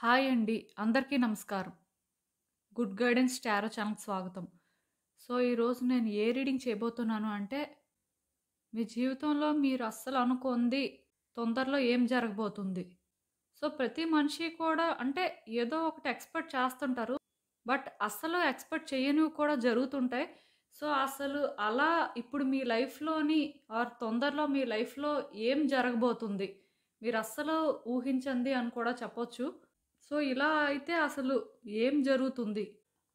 Hi అండి. అందరికీ నమస్కారం. గుడ్ గైడెన్స్ టారో ఛానల్‌కి స్వాగతం. సో, ఈరోజు నేను ఏ రీడింగ్ చేయబోతున్నాను అంటే, మీ జీవితంలో మీరు అస్సలు అనుకోనిది తొందరలో ఏం జరగబోతుంది. సో, ప్రతి మనిషి కూడా అంటే ఏదో ఒకటి ఎక్స్‌పెక్ట్ చేస్తుంటారు. బట్ అస్సలు ఎక్స్‌పెక్ట్ చేయనివి కూడా జరుగుతుంటాయి. సో, అసలు అలా ఇప్పుడు మీ లైఫ్‌లోని తొందరలో మీ లైఫ్‌లో ఏం జరగబోతుంది? మీరస్సలు ఊహించంది అని కూడా చెప్పొచ్చు. సో, ఇలా అయితే అసలు ఏం జరుగుతుంది?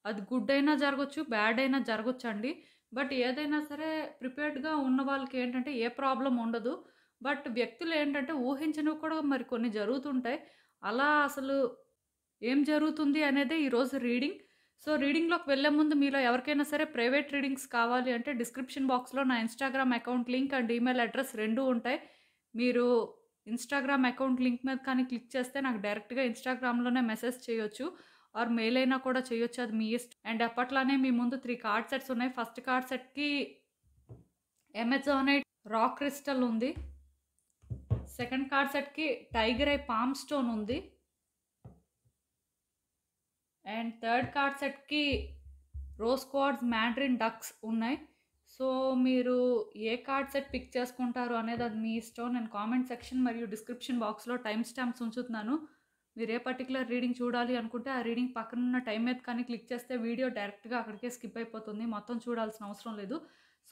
అది గుడ్ అయినా జరగొచ్చు, బ్యాడ్ అయినా జరగొచ్చండి. బట్ ఏదైనా సరే ప్రిపేర్డ్‌గా ఉన్న వాళ్ళకేంటంటే ఏ ప్రాబ్లమ్ ఉండదు. బట్ వ్యక్తులేంటంటే ఊహించనివి కూడా మరి కొన్ని జరుగుతుంటాయి. అలా అసలు ఏం జరుగుతుంది అనేదే ఈరోజు రీడింగ్. సో, రీడింగ్‌లోకి వెళ్ళే ముందు మీలో ఎవరికైనా సరే ప్రైవేట్ రీడింగ్స్ కావాలి అంటే డిస్క్రిప్షన్ బాక్స్‌లో నా Instagram account link and email address 2 ఉంటాయి. మీరు ఇన్‌స్టాగ్రామ్ అకౌంట్ లింక్ మీద కానీ క్లిక్ చేస్తే నాకు డైరెక్ట్‌గా ఇన్‌స్టాగ్రామ్‌లోనే మెసేజ్ చేయొచ్చు. ఆర్ మెయిల్ అయినా కూడా చేయొచ్చు. అది మీ ఇష్టం. అండ్ అప్పట్లానే మీ ముందు 3 కార్డ్ సెట్స్ ఉన్నాయి. ఫస్ట్ కార్డ్ సెట్‌కి అమెజానైట్ రాక్ క్రిస్టల్ ఉంది. సెకండ్ కార్డ్ సెట్‌కి టైగర్ ఐ పామ్ స్టోన్ ఉంది. అండ్ థర్డ్ కార్డ్ సెట్‌కి రోజ్ క్వార్ట్జ్ మ్యాండరిన్ డక్స్ ఉన్నాయి. సో, మీరు ఏ కార్డ్ సెట్ పిక్ చేసుకుంటారు అనేది అది మీ ఇష్టం. నేను కామెంట్ సెక్షన్ మరియు డిస్క్రిప్షన్ బాక్స్‌లో టైమ్ స్టాంప్స్ ఉంచుతున్నాను. మీరు ఏ పర్టిక్యులర్ రీడింగ్ చూడాలి అనుకుంటే ఆ రీడింగ్ పక్కనున్న టైం మీద కానీ క్లిక్ చేస్తే వీడియో డైరెక్ట్‌గా అక్కడికే స్కిప్ అయిపోతుంది. మొత్తం చూడాల్సిన అవసరం లేదు.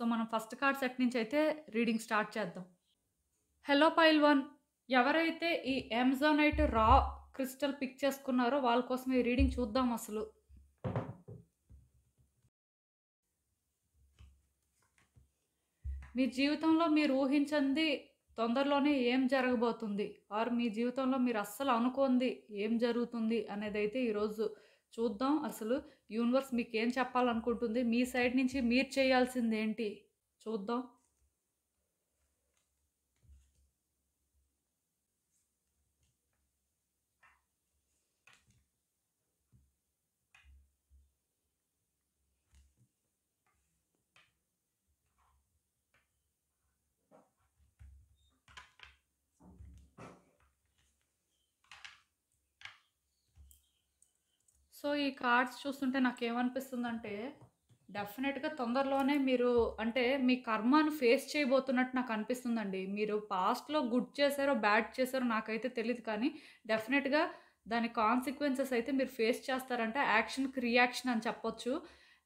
సో, మనం ఫస్ట్ కార్డ్ సెట్ నుంచి అయితే రీడింగ్ స్టార్ట్ చేద్దాం. హలో పైల్ 1 ఎవరైతే ఈ అమెజానైట్ రా క్రిస్టల్ పిక్ చేసుకున్నారో వాళ్ళ కోసం ఈ రీడింగ్ చూద్దాం అసలు. మీ జీవితంలో మీరు ఊహించంది తొందరలోనే ఏం జరగబోతుంది? ఆర్ మీ జీవితంలో మీరు అస్సలు అనుకోనిది ఏం జరుగుతుంది అనేదైతే ఈరోజు చూద్దాం. అసలు యూనివర్స్ మీకేం చెప్పాలనుకుంటుంది? మీ సైడ్ నుంచి మీరు చేయాల్సిందేంటి? చూద్దాం. సో, ఈ కార్డ్స్ చూస్తుంటే నాకేమనిపిస్తుందంటే, డెఫినెట్‌గా తొందరలోనే మీరు అంటే మీ కర్మను ఫేస్ చేయబోతున్నట్టు నాకనిపిస్తుందండి. మీరు పాస్ట్‌లో గుడ్ చేశారో, బ్యాడ్ చేశారో నాకైతే తెలీదు కానీ, డెఫినెట్‌గా దాని కాన్సిక్వెన్సెస్ అయితే మీరు ఫేస్ చేస్తారంట. యాక్షన్‌కి రియాక్షన్ అని చెప్పొచ్చు.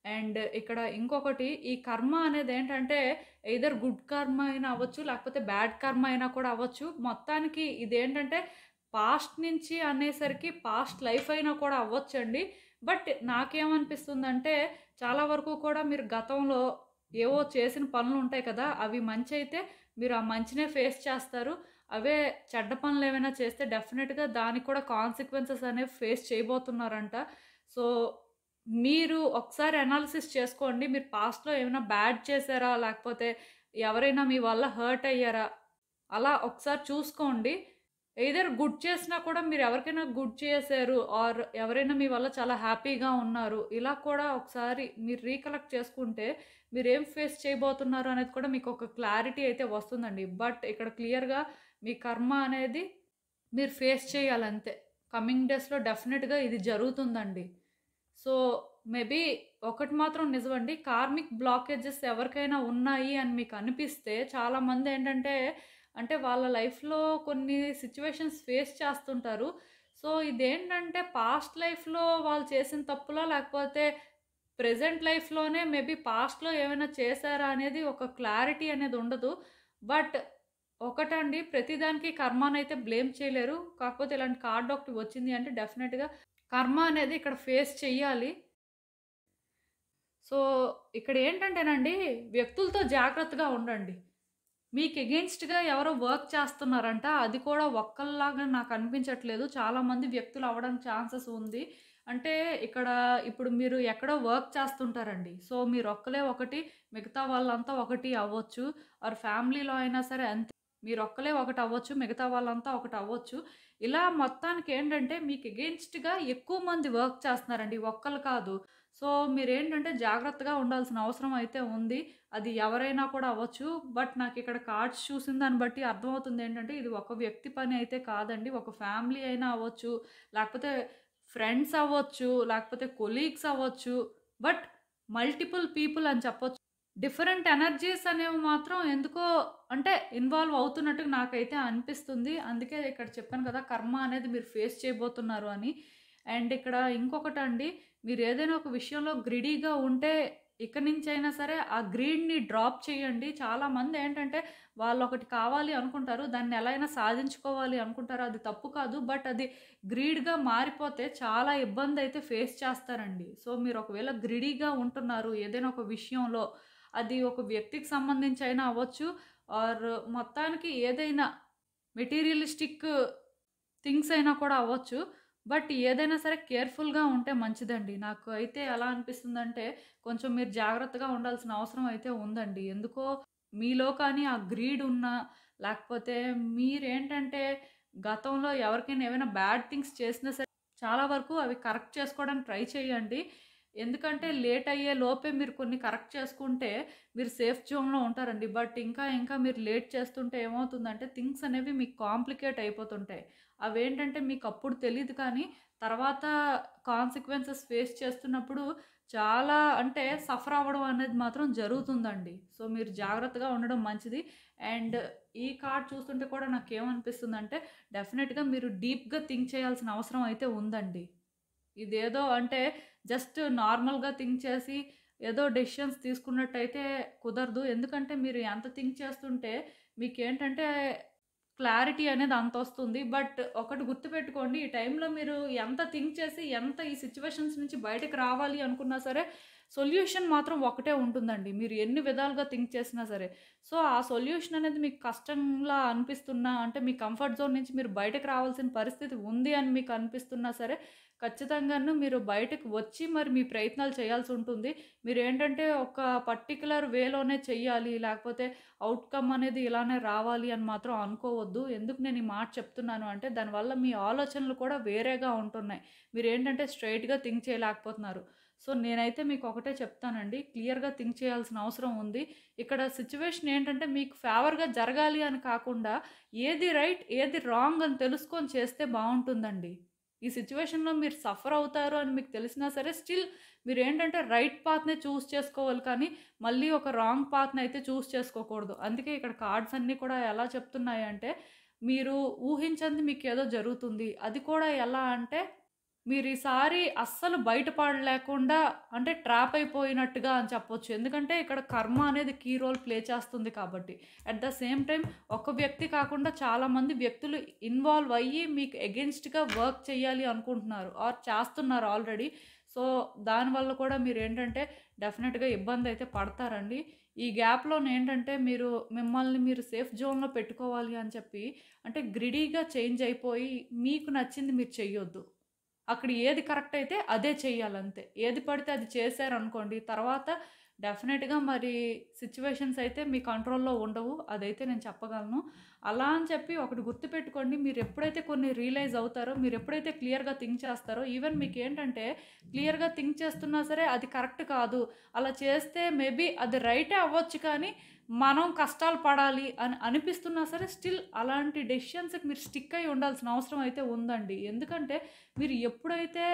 అండ్ ఇక్కడ ఇంకొకటి ఈ కర్మ అనేదేంటంటే, ఎయిదర్ గుడ్ కర్మ అయినా అవ్వచ్చు, లేకపోతే బ్యాడ్ కర్మ అయినా కూడా అవ్వచ్చు. మొత్తానికి ఇదేంటంటే పాస్ట్ నుంచి అనేసరికి పాస్ట్ లైఫ్ అయినా కూడా అవ్వచ్చండి. బట్ నాకేమనిపిస్తుందంటే, చాలా వరకు కూడా మీరు గతంలో ఏవో చేసిన పనులుంటాయి కదా! అవి మంచయితే మీరు ఆ మంచినే ఫేస్ చేస్తారు. అవే చెడ్డ పనులేమైనా చేస్తే డెఫినెట్‌గా దానికి కూడా కాన్సిక్వెన్సెస్ అనేవి ఫేస్ చేయబోతున్నారంట. సో, మీరు ఒకసారి అనాలిసిస్ చేసుకోండి. మీరు పాస్ట్‌లో ఏమైనా బ్యాడ్ చేశారా? లేకపోతే ఎవరైనా మీ వల్ల హర్ట్ అయ్యారా? అలా ఒకసారి చూసుకోండి. ఎయిదర్ గుడ్ చేసినా కూడా మీరు ఎవరికైనా గుడ్ చేశారు ఆర్ ఎవరైనా మీ వల్ల చాలా హ్యాపీగా ఉన్నారు. ఇలా కూడా ఒకసారి మీరు రీకలెక్ట్ చేసుకుంటే మీరేం ఫేస్ చేయబోతున్నారు అనేది కూడా మీకు ఒక క్లారిటీ అయితే వస్తుందండి. బట్ ఇక్కడ క్లియర్‌గా మీ కర్మ అనేది మీరు ఫేస్ చేయాలంతే. కమింగ్ డేస్‌లో డెఫినిట్‌గా ఇది జరుగుతుందండి. సో, మేబీ ఒకటి మాత్రం నిజమండి. కార్మిక్ బ్లాకేజెస్ ఎవరికైనా ఉన్నాయి అని మీకు అనిపిస్తే చాలామందేంటంటే అంటే వాళ్ళ లైఫ్‌లో కొన్ని సిట్యుయేషన్స్ ఫేస్ చేస్తుంటారు. సో, ఇదేంటంటే పాస్ట్ లైఫ్‌లో వాళ్ళు చేసిన తప్పులా? లేకపోతే ప్రెజెంట్ లైఫ్‌లోనే మేబీ పాస్ట్‌లో ఏమైనా చేశారా అనేది ఒక క్లారిటీ అనేది ఉండదు. బట్ ఒకటండి ప్రతిదానికి కర్మనైతే బ్లేమ్ చేయలేరు. కాకపోతే ఇలాంటి కార్డ్ ఒకటి వచ్చింది అంటే డెఫినిట్‌గా కర్మ అనేది ఇక్కడ ఫేస్ చెయ్యాలి. సో, ఇక్కడ ఏంటంటేనండి వ్యక్తులతో జాగ్రత్తగా ఉండండి. మీకు ఎగెయిన్స్ట్‌గా ఎవరో వర్క్ చేస్తున్నారంట. అది కూడా ఒక్కళ్ళలాగా నాకు అనిపించట్లేదు. చాలామంది వ్యక్తులు అవ్వడానికి ఛాన్సెస్ ఉంది. అంటే ఇక్కడ ఇప్పుడు మీరు ఎక్కడో వర్క్ చేస్తుంటారండి. సో, మీరొక్కలే ఒకటి, మిగతా వాళ్ళంతా ఒకటి అవ్వచ్చు. ఆర్ ఫ్యామిలీలో అయినా సరే అంతే. మీరొక్కలే ఒకటవ్వచ్చు. మిగతా వాళ్ళంతా ఒకటవ్వచ్చు. ఇలా మొత్తానికేంటంటే మీకు ఎగెయిన్స్ట్‌గా ఎక్కువ మంది వర్క్ చేస్తున్నారండి. ఒక్కళ్ళు కాదు. సో, మీరేంటంటే జాగ్రత్తగా ఉండాల్సిన అవసరం అయితే ఉంది. అది ఎవరైనా కూడా అవ్వచ్చు. బట్ నాకిక్కడ కార్డ్స్ చూసిన దాన్ని బట్టి అర్థమవుతుందేంటంటే, ఇది ఒక వ్యక్తి పని అయితే కాదండి. ఒక ఫ్యామిలీ అయినా అవ్వచ్చు, లేకపోతే ఫ్రెండ్స్ అవ్వచ్చు, లేకపోతే కొలీగ్స్ అవ్వచ్చు. బట్ మల్టిపుల్ పీపుల్ అని చెప్పొచ్చు. డిఫరెంట్ ఎనర్జీస్ అనేవి మాత్రం ఎందుకో అంటే ఇన్వాల్వ్ అవుతున్నట్టుగా నాకైతే అనిపిస్తుంది. అందుకే ఇక్కడ చెప్పాను కదా! కర్మ అనేది మీరు ఫేస్ చేయబోతున్నారు అని. అండ్ ఇక్కడ ఇంకొకటండి, మీరేదైనా ఒక విషయంలో గ్రీడీగా ఉంటే ఇక నుంచైనా సరే ఆ గ్రీడ్‌ని డ్రాప్ చేయండి. చాలామందేంటంటే వాళ్ళొకటి కావాలి అనుకుంటారు. దాన్ని ఎలా అయినా సాధించుకోవాలి అనుకుంటారు. అది తప్పు కాదు. బట్ అది గ్రీడ్‌గా మారిపోతే చాలా ఇబ్బందయితే ఫేస్ చేస్తారండి. సో, మీరు ఒకవేళ గ్రీడీగా ఉంటున్నారు ఏదైనా ఒక విషయంలో, అది ఒక వ్యక్తికి సంబంధించి అయినా అవ్వచ్చు, ఆర్ మొత్తానికి ఏదైనా మెటీరియలిస్టిక్ థింగ్స్ అయినా కూడా అవ్వచ్చు. బట్ ఏదైనా సరే కేర్‌ఫుల్‌గా ఉంటే మంచిదండి. నాకు అయితే ఎలా అనిపిస్తుందంటే, కొంచెం మీరు జాగ్రత్తగా ఉండాల్సిన అవసరం అయితే ఉందండి. ఎందుకో మీలో కానీ ఆ గ్రీడ్ ఉన్నా, లేకపోతే మీరేంటంటే గతంలో ఎవరికైనా ఏమైనా బ్యాడ్ థింగ్స్ చేసినా సరే, చాలా వరకు అవి కరెక్ట్ చేసుకోవడానికి ట్రై చేయండి. ఎందుకంటే లేట్ అయ్యే లోపే మీరు కొన్ని కరెక్ట్ చేసుకుంటే మీరు సేఫ్ జోన్‌లో ఉంటారండి. బట్ ఇంకా మీరు లేట్ చేస్తుంటే ఏమవుతుందంటే థింగ్స్ అనేవి మీకు కాంప్లికేట్ అయిపోతుంటాయి. అవేంటంటే మీకప్పుడు తెలీదు కానీ తర్వాత కాన్సిక్వెన్సెస్ ఫేస్ చేస్తున్నప్పుడు చాలా అంటే సఫర్ అవ్వడం అనేది మాత్రం జరుగుతుందండి. సో, మీరు జాగ్రత్తగా ఉండడం మంచిది. అండ్ ఈ కార్డ్ చూస్తుంటే కూడా నాకేమనిపిస్తుందంటే డెఫినిట్‌గా మీరు డీప్‌గా థింక్ చేయాల్సిన అవసరం అయితే ఉందండి. ఇదేదో అంటే జస్ట్ నార్మల్‌గా థింక్ చేసి ఏదో డెసిషన్స్ తీసుకున్నట్టయితే కుదరదు. ఎందుకంటే మీరు ఎంత థింక్ చేస్తుంటే మీకేంటంటే క్లారిటీ అనేది అంతొస్తుంది. బట్ ఒకటి గుర్తుపెట్టుకోండి. ఈ టైంలో మీరు ఎంత థింక్ చేసి, ఎంత ఈ సిట్యుయేషన్స్ నుంచి బయటకి రావాలి అనుకున్నా సరే, సొల్యూషన్ మాత్రం ఒకటే ఉంటుందండి. మీరు ఎన్ని విధాలుగా థింక్ చేసినా సరే. సో, ఆ సొల్యూషన్ అనేది మీకు కష్టంలా అనిపిస్తున్నా, అంటే మీ కంఫర్ట్ జోన్ నుంచి మీరు బయటకి రావాల్సిన పరిస్థితి ఉంది అని మీకు అనిపిస్తున్నా సరే, ఖచ్చితంగాను మీరు బయటకు వచ్చి మరి మీ ప్రయత్నాలు చేయాల్సుంటుంది. మీరేంటంటే ఒక పర్టిక్యులర్ వేలోనే చెయ్యాలి, లేకపోతే ఔట్‌కమ్ అనేది ఇలానే రావాలి అని మాత్రం అనుకోవద్దు. ఎందుకు నేను ఈ మాట చెప్తున్నాను అంటే, దానివల్ల మీ ఆలోచనలు కూడా వేరేగా ఉంటున్నాయి. మీరేంటంటే స్ట్రెయిట్‌గా థింక్ చేయలేకపోతున్నారు. సో, నేనైతే మీకు ఒకటే చెప్తానండి. క్లియర్‌గా థింక్ చేయాల్సిన అవసరం ఉంది. ఇక్కడ సిట్యుయేషన్ ఏంటంటే మీకు ఫేవర్‌గా జరగాలి అని కాకుండా, ఏది రైట్, ఏది రాంగ్ అని తెలుసుకొని చేస్తే బావుంటుందండి. ఈ సిట్యుయేషన్‌లో మీరు సఫర్ అవుతారు అని మీకు తెలిసినా సరే, స్టిల్ మీరేంటంటే రైట్ పాత్‌నే చూజ్ చేసుకోవాలి కానీ, మళ్ళీ ఒక రాంగ్ పాత్‌నయితే చూజ్ చేసుకోకూడదు. అందుకే ఇక్కడ కార్డ్స్ అన్నీ కూడా ఎలా చెప్తున్నాయంటే, మీరు ఊహించంది మీకేదో జరుగుతుంది. అది కూడా ఎలా అంటే, మీరీసారి అస్సలు బయటపడలేకుండా అంటే ట్రాప్ అయిపోయినట్టుగా అని చెప్పొచ్చు. ఎందుకంటే ఇక్కడ కర్మ అనేది కీ రోల్ ప్లే చేస్తుంది కాబట్టి. అట్ ద సేమ్ టైమ్ ఒక వ్యక్తి కాకుండా చాలామంది వ్యక్తులు ఇన్వాల్వ్ అయ్యి మీకు ఎగెయిన్స్ట్‌గా వర్క్ చేయాలి అనుకుంటున్నారు ఆర్ చేస్తున్నారు ఆల్రెడీ. సో, దానివల్ల కూడా మీరేంటంటే డెఫినిట్‌గా ఇబ్బందయితే పడతారండి. ఈ గ్యాప్‌లోనేంటంటే మీరు మిమ్మల్ని మీరు సేఫ్ జోన్‌లో పెట్టుకోవాలి అని చెప్పి అంటే గ్రిడీగా చేంజ్ అయిపోయి మీకు నచ్చింది మీరు చెయ్యొద్దు. అక్కడ ఏది కరెక్ట్ అయితే అదే చెయ్యాలంతే. ఏది పడితే అది చేశారనుకోండి, తర్వాత డెఫినెట్‌గా మరి సిట్యుయేషన్స్ అయితే మీ కంట్రోల్‌లో ఉండవు. అదైతే నేను చెప్పగలను. అలా అని చెప్పి ఒకటి గుర్తుపెట్టుకోండి. మీరెప్పుడైతే కొన్ని రియలైజ్ అవుతారో, మీరెప్పుడైతే క్లియర్‌గా థింక్ చేస్తారో, ఈవెన్ మీకేంటంటే క్లియర్‌గా థింక్ చేస్తున్నా సరే అది కరెక్ట్ కాదు. అలా చేస్తే మేబీ అది రైటే అవ్వచ్చు కానీ, మనం కష్టాలు పడాలి అని అనిపిస్తున్నా సరే, స్టిల్ అలాంటి డెసిషన్స్‌కి మీరు స్టిక్ అయ్యి ఉండాల్సిన అవసరం అయితే ఉందండి. ఎందుకంటే మీరు ఎప్పుడైతే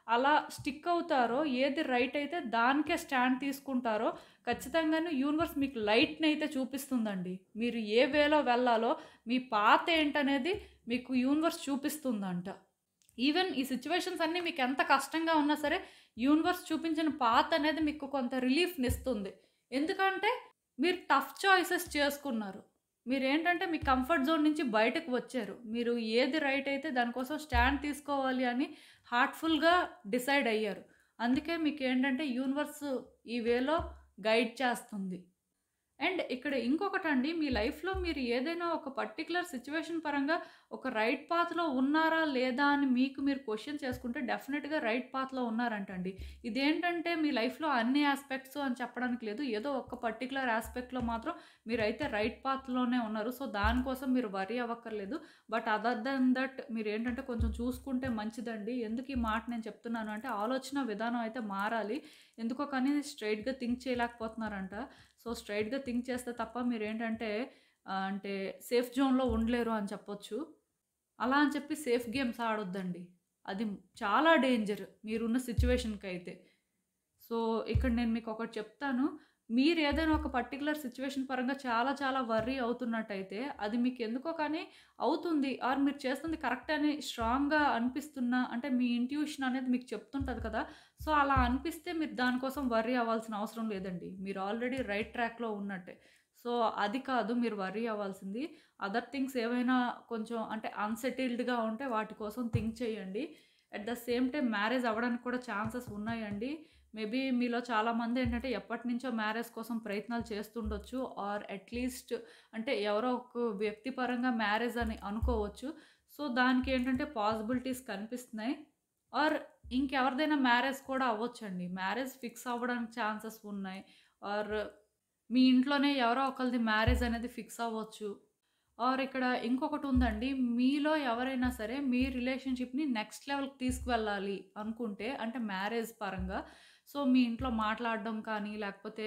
అలా స్టిక్ అవుతారో, ఏది రైట్ అయితే దానికే స్టాండ్ తీసుకుంటారో, ఖచ్చితంగాను యూనివర్స్ మీకు లైట్‌నయితే చూపిస్తుందండి. మీరు ఏ వేలో వెళ్ళాలో, మీ పాత్ ఏంటనేది మీకు యూనివర్స్ చూపిస్తుందంట. ఈవెన్ ఈ సిట్యుయేషన్స్ అన్నీ మీకెంత కష్టంగా ఉన్నా సరే, యూనివర్స్ చూపించిన పాత్ అనేది మీకు కొంత రిలీఫ్‌నిస్తుంది. ఎందుకంటే మీరు టఫ్ చాయిసెస్ చేసుకున్నారు. మీరేంటంటే మీ కంఫర్ట్ జోన్ నుంచి బయటకు వచ్చారు. మీరు ఏది రైట్ అయితే దానికోసం స్టాండ్ తీసుకోవాలి అని హార్ట్‌ఫుల్‌గా డిసైడ్ అయ్యారు. అందుకే మీకేంటంటే యూనివర్స్ ఈ వేలో గైడ్ చేస్తుంది. అండ్ ఇక్కడ ఇంకొకటండి, మీ లైఫ్‌లో మీరు ఏదైనా ఒక పర్టిక్యులర్ సిట్యుయేషన్ పరంగా ఒక రైట్ పాత్‌లో ఉన్నారా? లేదా? అని మీకు మీరు క్వెషన్ చేసుకుంటే డెఫినిట్‌గా రైట్ పాత్‌లో ఉన్నారంటండి. ఇదేంటంటే మీ లైఫ్‌లో అన్ని యాస్పెక్ట్స్ అని చెప్పడానికి లేదు. ఏదో ఒక పర్టిక్యులర్ యాస్పెక్ట్‌లో మాత్రం మీరైతే రైట్ పాత్‌లోనే ఉన్నారు. సో, దానికోసం మీరు వర్రీ అవ్వక్కర్లేదు. బట్ అదర్ దెన్ దట్ మీరేంటంటే కొంచెం చూసుకుంటే మంచిదండి. ఎందుకు ఈ మాట నేను చెప్తున్నాను అంటే, ఆలోచన విధానం అయితే మారాలి. ఎందుకో కానీ స్ట్రెయిట్‌గా థింక్ చేయలేకపోతున్నారంట. సో, స్ట్రెయిట్‌గా థింక్ చేస్తే తప్ప మీరేంటంటే అంటే సేఫ్ జోన్‌లో ఉండలేరు అని చెప్పొచ్చు. అలా అని చెప్పి సేఫ్ గేమ్స్ ఆడొద్దండి. అది చాలా డేంజర్ మీరున్న సిట్యుయేషన్‌కైతే. సో, ఇక్కడ నేను మీకొకటి చెప్తాను. మీరేదైనా ఒక పర్టిక్యులర్ సిట్యుయేషన్ పరంగా చాలా చాలా వర్రీ అవుతున్నట్టయితే, అది మీకెందుకో కానీ అవుతుంది ఆర్ మీరు చేస్తుంది కరెక్ట్ అని స్ట్రాంగ్‌గా అనిపిస్తున్నా అంటే మీ ఇంట్యూషన్ అనేది మీకు చెప్తుంటది కదా! సో, అలా అనిపిస్తే మీరు దానికోసం వర్రీ అవ్వాల్సిన అవసరం లేదండి. మీరు ఆల్రెడీ రైట్ ట్రాక్‌లో ఉన్నట్టే. సో, అది కాదు మీరు వర్రీ అవ్వాల్సింది. అదర్ థింగ్స్ ఏవైనా కొంచెం అంటే అన్‌సెటిల్డ్‌గా ఉంటే వాటి కోసం థింక్ చేయండి. At the same time marriage అవ్వడానికి కూడా ఛాన్సెస్ ఉన్నాయండి. మేబీ మీలో చాలామందేంటంటే ఎప్పటినుంచో మ్యారేజ్ కోసం ప్రయత్నాలు చేస్తుండొచ్చు. ఆర్ అట్‌లీస్ట్ అంటే ఎవరో ఒక వ్యక్తి పరంగా మ్యారేజ్ అని అనుకోవచ్చు. సో, దానికేంటంటే పాసిబిలిటీస్ కనిపిస్తున్నాయి. ఆర్ ఇంకెవరిదైనా మ్యారేజ్ కూడా అవ్వొచ్చండి. మ్యారేజ్ ఫిక్స్ అవ్వడానికి ఛాన్సెస్ ఉన్నాయి. ఆర్ మీ ఇంట్లోనే ఎవరో ఒకళ్ళది మ్యారేజ్ అనేది ఫిక్స్ అవ్వచ్చు. ఆర్ ఇక్కడ ఇంకొకటుందండి. మీలో ఎవరైనా సరే మీ రిలేషన్‌షిప్‌ని నెక్స్ట్ లెవెల్‌కి తీసుకువెళ్ళాలి అనుకుంటే అంటే మ్యారేజ్ పరంగా. సో, మీ ఇంట్లో మాట్లాడడం కానీ, లేకపోతే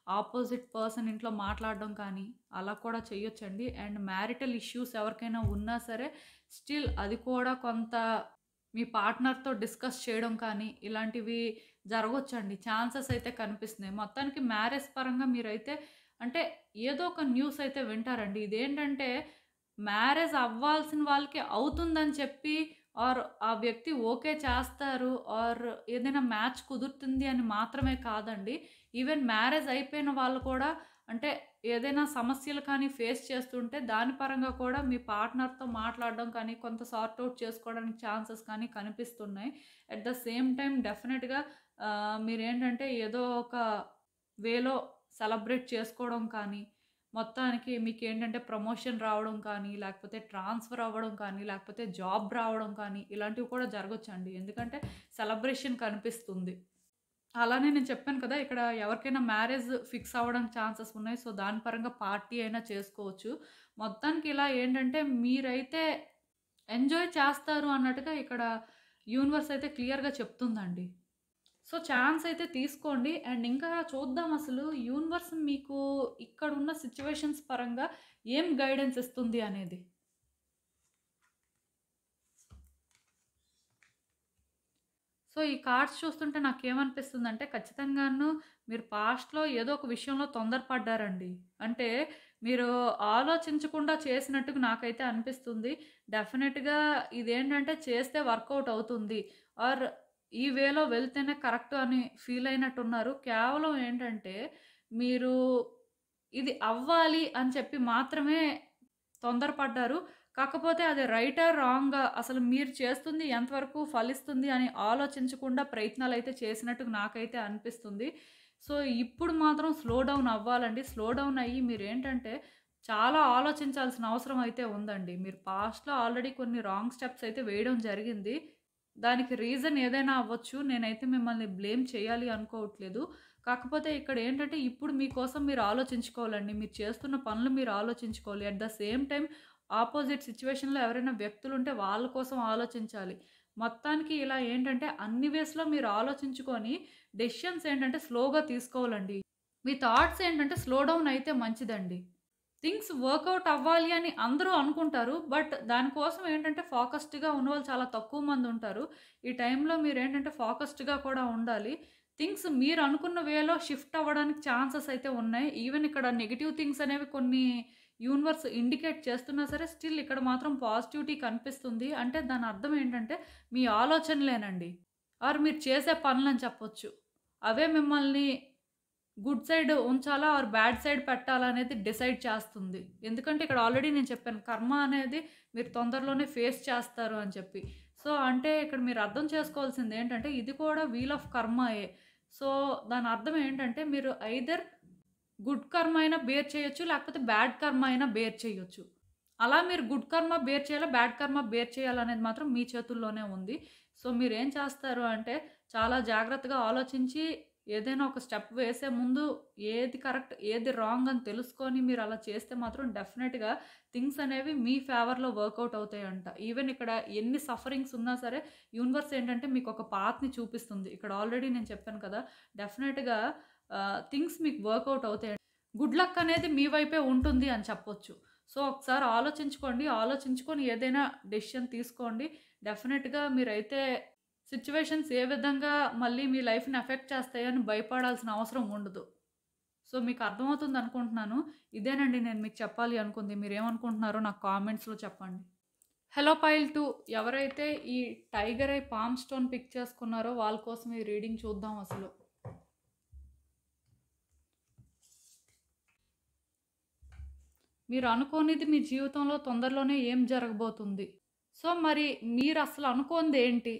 ఆపోజిట్ పర్సన్ ఇంట్లో మాట్లాడడం కానీ, అలా కూడా చేయొచ్చండి. అండ్ మ్యారిటల్ ఇష్యూస్ ఎవరికైనా ఉన్నా సరే స్టిల్ అది కూడా కొంత మీ పార్ట్నర్‌తో డిస్కస్ చేయడం కానీ, ఇలాంటివి జరగొచ్చండి. ఛాన్సెస్ అయితే కనిపిస్తున్నాయి. మొత్తానికి మ్యారేజ్ పరంగా మీరైతే అంటే ఏదో ఒక న్యూస్ అయితే వింటారండి. ఇదేంటంటే మ్యారేజ్ అవ్వాల్సిన వాళ్ళకి అవుతుందని చెప్పి ఆర్ ఆ వ్యక్తి ఓకే చేస్తారు ఆర్ ఏదైనా మ్యాచ్ కుదురుతుంది అని మాత్రమే కాదండి. ఈవెన్ మ్యారేజ్ అయిపోయిన వాళ్ళు కూడా అంటే ఏదైనా సమస్యలు కానీ ఫేస్ చేస్తుంటే దాని పరంగా కూడా మీ పార్ట్నర్‌తో మాట్లాడడం కానీ, కొంత సార్ట్ ఔట్ చేసుకోవడానికి ఛాన్సెస్ కానీ కనిపిస్తున్నాయి. అట్ ద సేమ్ టైమ్ డెఫినిట్‌గా మీరేంటంటే ఏదో ఒక వేలో సెలబ్రేట్ చేసుకోవడం కానీ, మొత్తానికి మీకేంటంటే ప్రమోషన్ రావడం కానీ, లేకపోతే ట్రాన్స్‌ఫర్ అవ్వడం కానీ, లేకపోతే జాబ్ రావడం కానీ, ఇలాంటివి కూడా జరగొచ్చండి. ఎందుకంటే సెలబ్రేషన్ కనిపిస్తుంది. అలానే నేను చెప్పాను కదా! ఇక్కడ ఎవరికైనా మ్యారేజ్ ఫిక్స్ అవ్వడానికి ఛాన్సెస్ ఉన్నాయి. సో, దాని పరంగా పార్టీ అయినా చేసుకోవచ్చు. మొత్తానికి ఇలా ఏంటంటే మీరైతే ఎంజాయ్ చేస్తారు అన్నట్టుగా ఇక్కడ యూనివర్స్ అయితే క్లియర్‌గా చెప్తుందండి. సో, ఛాన్స్ అయితే తీసుకోండి. అండ్ ఇంకా చూద్దాం అసలు యూనివర్స్ మీకు ఇక్కడున్న సిట్యుయేషన్స్ పరంగా ఏం గైడెన్స్ ఇస్తుంది అనేది. సో, ఈ కార్డ్స్ చూస్తుంటే నాకేమనిపిస్తుందంటే ఖచ్చితంగాను మీరు పాస్ట్‌లో ఏదో ఒక విషయంలో తొందరపడ్డారండి. అంటే మీరు ఆలోచించకుండా చేసినట్టుగా నాకైతే అనిపిస్తుంది. డెఫినిట్‌గా ఇదేంటంటే చేస్తే వర్కౌట్ అవుతుంది. ఆర్ ఈ వేలో వెళ్తేనే కరెక్ట్ అని ఫీల్ అయినట్టున్నారు. కేవలం ఏంటంటే మీరు ఇది అవ్వాలి అని చెప్పి మాత్రమే తొందరపడ్డారు. కాకపోతే అది రైటా? రాంగా? అసలు మీరు చేస్తుంది ఎంతవరకు ఫలిస్తుంది అని ఆలోచించకుండా ప్రయత్నాలైతే చేసినట్టుగా నాకైతే అనిపిస్తుంది. సో, ఇప్పుడు మాత్రం స్లో డౌన్ అవ్వాలండి. స్లో డౌన్ అయ్యి మీరేంటంటే చాలా ఆలోచించాల్సిన అవసరం అయితే ఉందండి. మీరు పాస్ట్‌లో ఆల్రెడీ కొన్ని రాంగ్ స్టెప్స్ అయితే వేయడం జరిగింది. దానికి రీజన్ ఏదైనా అవ్వచ్చు. నేనైతే మిమ్మల్ని బ్లేమ్ చేయాలి అనుకోవట్లేదు. కాకపోతే ఇక్కడ ఏంటంటే ఇప్పుడు మీకోసం మీరు ఆలోచించుకోవాలండి. మీరు చేస్తున్న పనులు మీరు ఆలోచించుకోవాలి. At the same time opposite సిట్యుయేషన్‌లో ఎవరైనా వ్యక్తులుంటే వాళ్ళ కోసం ఆలోచించాలి. మొత్తానికి ఇలా ఏంటంటే అన్ని వేస్‌లో మీరు ఆలోచించుకొని డెసిషన్స్ ఏంటంటే స్లోగా తీసుకోవాలండి. మీ థాట్స్ ఏంటంటే స్లో డౌన్ అయితే మంచిదండి. థింగ్స్ వర్కౌట్ అవ్వాలి అని అందరూ అనుకుంటారు. బట్ దానికోసం ఏంటంటే ఫోకస్డ్‌గా ఉన్నవాళ్ళు చాలా తక్కువ మందుంటారు. ఈ టైంలో మీరేంటంటే ఫోకస్డ్‌గా కూడా ఉండాలి. థింగ్స్ మీరు అనుకున్న వేలో షిఫ్ట్ అవ్వడానికి ఛాన్సెస్ అయితే ఉన్నాయి. ఈవెన్ ఇక్కడ నెగెటివ్ థింగ్స్ అనేవి కొన్ని యూనివర్స్ ఇండికేట్ చేస్తున్నా సరే స్టిల్ ఇక్కడ మాత్రం పాజిటివిటీ కనిపిస్తుంది. అంటే దాని అర్థం ఏంటంటే మీ ఆలోచనలేనండి. ఆర్ మీరు చేసే పనులని చెప్పొచ్చు. అవే మిమ్మల్ని గుడ్ సైడ్ ఉంచాలా ఆర్ బ్యాడ్ సైడ్ పెట్టాలా అనేది డిసైడ్ చేస్తుంది. ఎందుకంటే ఇక్కడ ఆల్రెడీ నేను చెప్పాను. కర్మ అనేది మీరు తొందరలోనే ఫేస్ చేస్తారు అని చెప్పి. సో, అంటే ఇక్కడ మీరు అర్థం చేసుకోవాల్సింది ఏంటంటే ఇది కూడా వీల్ ఆఫ్ కర్మాయే. సో, దాని అర్థం ఏంటంటే మీరు ఐదర్ గుడ్ కర్మ అయినా బేర్ చేయొచ్చు. లేకపోతే బ్యాడ్ కర్మ అయినా బేర్ చేయొచ్చు. అలా మీరు గుడ్ కర్మ బేర్ చేయాలా? బ్యాడ్ కర్మ బేర్ చేయాలనేది మాత్రం మీ చేతుల్లోనే ఉంది. సో, మీరేం చేస్తారు అంటే చాలా జాగ్రత్తగా ఆలోచించి ఏదైనా ఒక స్టెప్ వేసే ముందు ఏది కరెక్ట్, ఏది రాంగ్ అని తెలుసుకొని మీరు అలా చేస్తే మాత్రం డెఫినెట్‌గా థింగ్స్ అనేవి మీ ఫేవర్‌లో వర్కౌట్ అవుతాయంట. ఈవెన్ ఇక్కడ ఎన్ని సఫరింగ్స్ ఉన్నా సరే యూనివర్స్ ఏంటంటే మీకు ఒక పాత్‌ని చూపిస్తుంది. ఇక్కడ ఆల్రెడీ నేను చెప్పాను కదా! డెఫినెట్‌గా థింగ్స్ మీకు వర్కౌట్ అవుతాయి. గుడ్ లక్ అనేది మీ వైపే ఉంటుంది అని చెప్పొచ్చు. సో, ఒకసారి ఆలోచించుకోండి. ఆలోచించుకొని ఏదైనా డెసిషన్ తీసుకోండి. డెఫినెట్‌గా మీరైతే సిట్యుయేషన్స్ ఏ విధంగా మళ్ళీ మీ లైఫ్‌ని ఎఫెక్ట్ చేస్తాయని భయపడాల్సిన అవసరం ఉండదు. సో, మీకు అర్థమవుతుంది అనుకుంటున్నాను. ఇదేనండి నేను మీకు చెప్పాలి అనుకుంది. మీరేమనుకుంటున్నారో నాకు కామెంట్స్‌లో చెప్పండి. హలో పైల్ 2 ఎవరైతే ఈ tiger eye palm stone pick చేసుకున్నారో వాళ్ళ కోసం ఈ రీడింగ్ చూద్దాం అసలు. మీరు అనుకోనిది మీ జీవితంలో తొందరలోనే ఏం జరగబోతుంది? సో, మరి మీరు అసలు అనుకోనిది ఏంటి?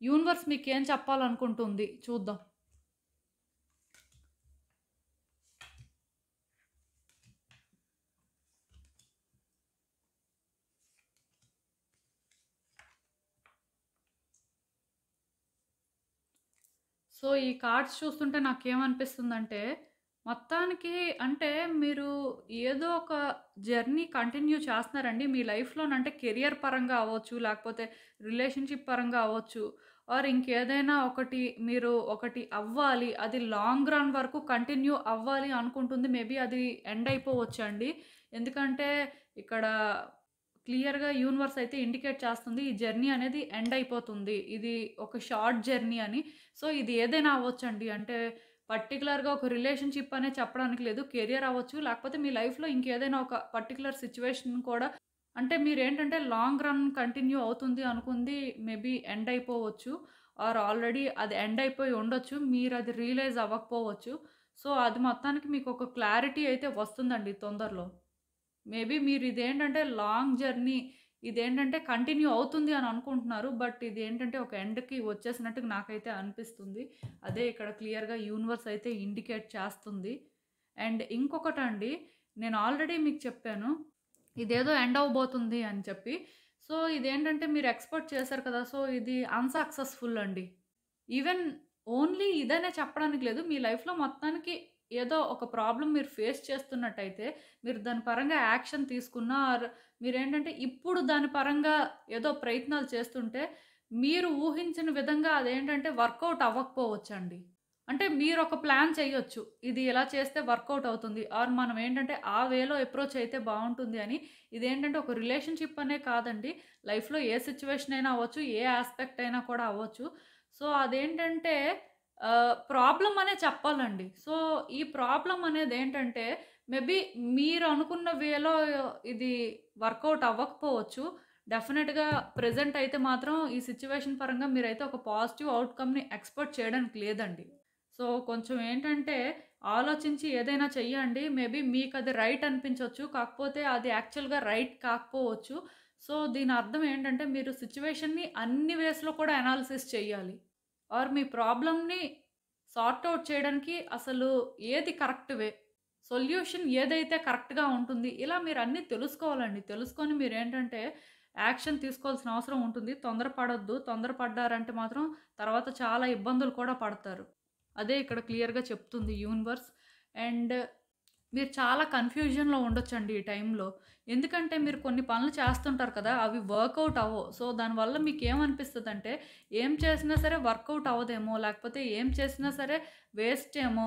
యూనివర్స్ మీకేం చెప్పాలనుకుంటుంది? చూద్దాం. సో, ఈ కార్డ్స్ చూస్తుంటే నాకేమనిపిస్తుందంటే, మొత్తానికి అంటే మీరు ఏదో ఒక జర్నీ కంటిన్యూ చేస్తున్నారండి. మీ లైఫ్‌లోనంటే కెరియర్ పరంగా అవ్వచ్చు, లేకపోతే రిలేషన్‌షిప్ పరంగా అవ్వచ్చు, ఆర్ ఇంకేదైనా ఒకటి మీరు ఒకటి అవ్వాలి. అది లాంగ్ రన్ వరకు కంటిన్యూ అవ్వాలి అనుకుంటుంది. మేబీ అది ఎండ్ అయిపోవచ్చండి. ఎందుకంటే ఇక్కడ క్లియర్‌గా యూనివర్స్ అయితే ఇండికేట్ చేస్తుంది. ఈ జర్నీ అనేది ఎండ్ అయిపోతుంది. ఇది ఒక షార్ట్ జర్నీ అని. సో, ఇది ఏదైనా అవ్వొచ్చండి. అంటే పర్టిక్యులర్‌గా ఒక రిలేషన్‌షిప్ అనే చెప్పడానికి లేదు. కెరియర్ అవ్వచ్చు, లేకపోతే మీ లైఫ్‌లో ఇంకేదైనా ఒక పర్టిక్యులర్ సిట్యుయేషన్ కూడా అంటే మీరేంటంటే లాంగ్ రన్ కంటిన్యూ అవుతుంది అనుకుంది మేబీ ఎండ్ అయిపోవచ్చు. ఆర్ ఆల్రెడీ అది ఎండ్ అయిపోయి ఉండొచ్చు. మీరది రియలైజ్ అవ్వకపోవచ్చు. సో, అది మొత్తానికి మీకొక క్లారిటీ అయితే వస్తుందండి తొందరలో. మేబీ మీరు ఇదేంటంటే లాంగ్ జర్నీ ఇదేంటంటే కంటిన్యూ అవుతుంది అని అనుకుంటున్నారు. బట్ ఇదేంటంటే ఒక ఎండ్‌కి వచ్చేసినట్టుగా నాకైతే అనిపిస్తుంది. అదే ఇక్కడ క్లియర్‌గా యూనివర్స్ అయితే ఇండికేట్ చేస్తుంది. అండ్ ఇంకొకటండి నేను ఆల్రెడీ మీకు చెప్పాను. ఇదేదో ఎండ్ అవ్వబోతుంది అని చెప్పి. సో, ఇదేంటంటే మీరు ఎక్స్‌పెక్ట్ చేశారు కదా! సో, ఇది అన్‌సక్సెస్‌ఫుల్ అండి. ఈవెన్ ఓన్లీ ఇదనే చెప్పడానికి లేదు. మీ లైఫ్‌లో మొత్తానికి ఏదో ఒక ప్రాబ్లమ్ మీరు ఫేస్ చేస్తున్నట్టయితే, మీరు దాని పరంగా యాక్షన్ తీసుకున్నా ఆర్ మీరేంటంటే ఇప్పుడు దాని పరంగా ఏదో ప్రయత్నాలు చేస్తుంటే, మీరు ఊహించిన విధంగా అదేంటంటే వర్కౌట్ అవ్వకపోవచ్చండి. అంటే మీరొక ప్లాన్ చేయొచ్చు. ఇది ఇలా చేస్తే వర్కౌట్ అవుతుంది. ఆర్ మనం ఏంటంటే ఆ వేలో అప్రోచ్ అయితే బావుంటుంది అని. ఇదేంటంటే ఒక రిలేషన్‌షిప్ అనే కాదండి. లైఫ్‌లో ఏ సిట్యుయేషన్ అయినా అవ్వచ్చు. ఏ యాస్పెక్ట్ అయినా కూడా అవ్వచ్చు. సో, అదేంటంటే ప్రాబ్లమ్ అనే చెప్పాలండి. సో, ఈ ప్రాబ్లమ్ అనేదేంటంటే మేబీ మీరనుకున్న వేలో ఇది వర్కౌట్ అవ్వకపోవచ్చు. డెఫినిట్‌గా ప్రెజెంట్ అయితే మాత్రం ఈ సిట్యుయేషన్ పరంగా మీరైతే ఒక పాజిటివ్ ఔట్‌కమ్‌ని ఎక్స్‌పెక్ట్ చేయడానికి లేదండి. సో, కొంచెం ఏంటంటే ఆలోచించి ఏదైనా చెయ్యండి. మేబీ మీకది రైట్ అనిపించొచ్చు. కాకపోతే అది యాక్చువల్‌గా రైట్ కాకపోవచ్చు. సో, దీని అర్థం ఏంటంటే మీరు సిట్యుయేషన్‌ని అన్ని వేస్‌లో కూడా అనాలిసిస్ చెయ్యాలి. ఆర్ మీ ప్రాబ్లమ్‌ని సార్ట్ ఔట్ చేయడానికి అసలు ఏది కరెక్ట్ వే, సొల్యూషన్ ఏదైతే కరెక్ట్‌గా ఉంటుంది. ఇలా మీరన్నీ తెలుసుకోవాలండి. తెలుసుకొని మీరేంటంటే యాక్షన్ తీసుకోవాల్సిన అవసరం ఉంటుంది. తొందరపడొద్దు. తొందరపడ్డారంటే మాత్రం తర్వాత చాలా ఇబ్బందులు కూడా పడతారు. అదే ఇక్కడ క్లియర్‌గా చెప్తుంది యూనివర్స్. అండ్ మీరు చాలా కన్‌ఫ్యూజన్‌లో ఉండొచ్చండి ఈ టైంలో. ఎందుకంటే మీరు కొన్ని పనులు చేస్తుంటారు కదా! అవి వర్కౌట్ అవ్వవు. సో, దానివల్ల మీకేమనిపిస్తదంటే ఏం చేసినా సరే వర్కౌట్ అవ్వదేమో, లేకపోతే ఏం చేసినా సరే వేస్ట్ ఏమో,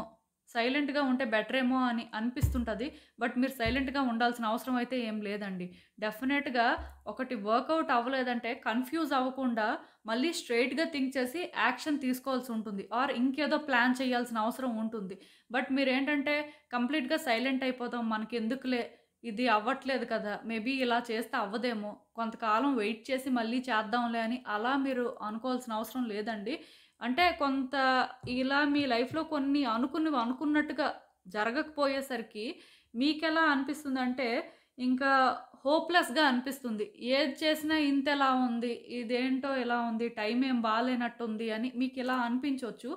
సైలెంట్‌గా ఉంటే బెటరేమో అని అనిపిస్తుంటది. బట్ మీరు సైలెంట్‌గా ఉండాల్సిన అవసరం అయితే ఏం లేదండి. డెఫినెట్‌గా ఒకటి వర్కౌట్ అవ్వలేదంటే కన్‌ఫ్యూజ్ అవ్వకుండా మళ్ళీ స్ట్రెయిట్‌గా థింక్ చేసి యాక్షన్ తీసుకోవాల్సి ఉంటుంది. ఆర్ ఇంకేదో ప్లాన్ చేయాల్సిన అవసరం ఉంటుంది. బట్ మీరేంటంటే కంప్లీట్‌గా సైలెంట్ అయిపోదాం. మనకెందుకులే ఇది అవ్వట్లేదు కదా! మేబీ ఇలా చేస్తే అవ్వదేమో. కొంతకాలం వెయిట్ చేసి మళ్ళీ చేద్దాంలే అని అలా మీరు అనుకోవాల్సిన అవసరం లేదండి. అంటే కొంత ఇలా మీ లైఫ్‌లో కొన్ని అనుకున్నవి అనుకున్నట్టుగా జరగకపోయేసరికి మీకెలా అనిపిస్తుందంటే ఇంకా హోప్‌లెస్‌గా అనిపిస్తుంది. ఏది చేసినా ఇంతెలా ఉంది. ఇదేంటో ఇలా ఉంది. టైం ఏం బాలేనట్టుంది అని మీకిలా అనిపించొచ్చు.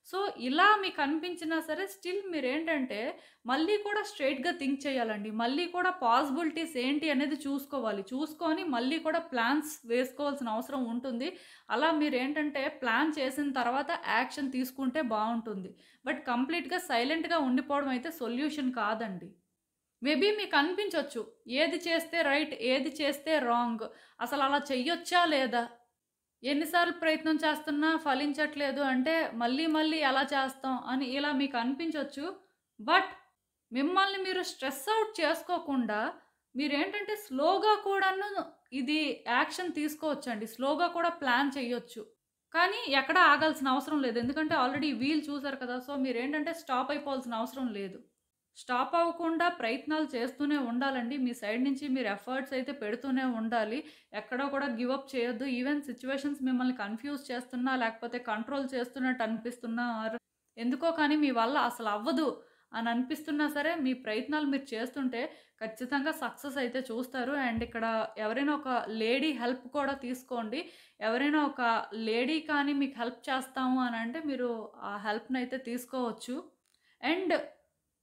సో, ఇలా మీకు అనిపించినా సరే స్టిల్ మీరేంటంటే మళ్ళీ కూడా స్ట్రెయిట్‌గా థింక్ చేయాలండి. మళ్ళీ కూడా పాసిబిలిటీస్ ఏంటి అనేది చూసుకోవాలి. చూసుకొని మళ్ళీ కూడా ప్లాన్స్ వేసుకోవాల్సిన అవసరం ఉంటుంది. అలా మీరేంటంటే ప్లాన్ చేసిన తర్వాత యాక్షన్ తీసుకుంటే బావుంటుంది. బట్ కంప్లీట్‌గా సైలెంట్‌గా ఉండిపోవడం అయితే సొల్యూషన్ కాదండి. మేబీ మీకనిపించొచ్చు. ఏది చేస్తే రైట్, ఏది చేస్తే రాంగ్. అసలలా చెయ్యొచ్చా లేదా? ఎన్ని సార్లు ప్రయత్నం చేస్తున్నా ఫలించట్లేదు అంటే, మళ్ళీ మళ్ళీ ఎలా చేస్తాం అని ఇలా మీకనిపించొచ్చు. బట్ మిమ్మల్ని మీరు స్ట్రెస్ ఔట్ చేసుకోకుండా, మీరేంటంటే స్లోగా కూడాను ఇది యాక్షన్ తీసుకోవచ్చండి. స్లోగా కూడా ప్లాన్ చెయ్యొచ్చు. కానీ ఎక్కడ ఆగాల్సిన అవసరం లేదు. ఎందుకంటే ఆల్రెడీ వీల్ చూసారు కదా! సో, మీరేంటంటే స్టాప్ అయిపోవాల్సిన అవసరం లేదు. స్టాప్ అవ్వకుండా ప్రయత్నాలు చేస్తూనే ఉండాలండి. మీ సైడ్ నుంచి మీరు ఎఫర్ట్స్ అయితే పెడుతూనే ఉండాలి. ఎక్కడా కూడా గివ్ అప్ చేయొద్దు. ఈవెన్ సిట్యుయేషన్స్ మిమ్మల్ని కన్‌ఫ్యూజ్ చేస్తున్నా, లేకపోతే కంట్రోల్ చేస్తున్నట్టు అనిపిస్తున్నా ఆర్ ఎందుకో కానీ మీ వల్ల అసలు అవ్వదు అని అనిపిస్తున్నా సరే, మీ ప్రయత్నాలు మీరు చేస్తుంటే ఖచ్చితంగా సక్సెస్ అయితే చూస్తారు. అండ్ ఇక్కడ ఎవరైనా ఒక లేడీ హెల్ప్ కూడా తీసుకోండి. ఎవరైనా ఒక లేడీ కానీ మీకు హెల్ప్ చేస్తాము అనంటే మీరు ఆ హెల్ప్‌నయితే తీసుకోవచ్చు. అండ్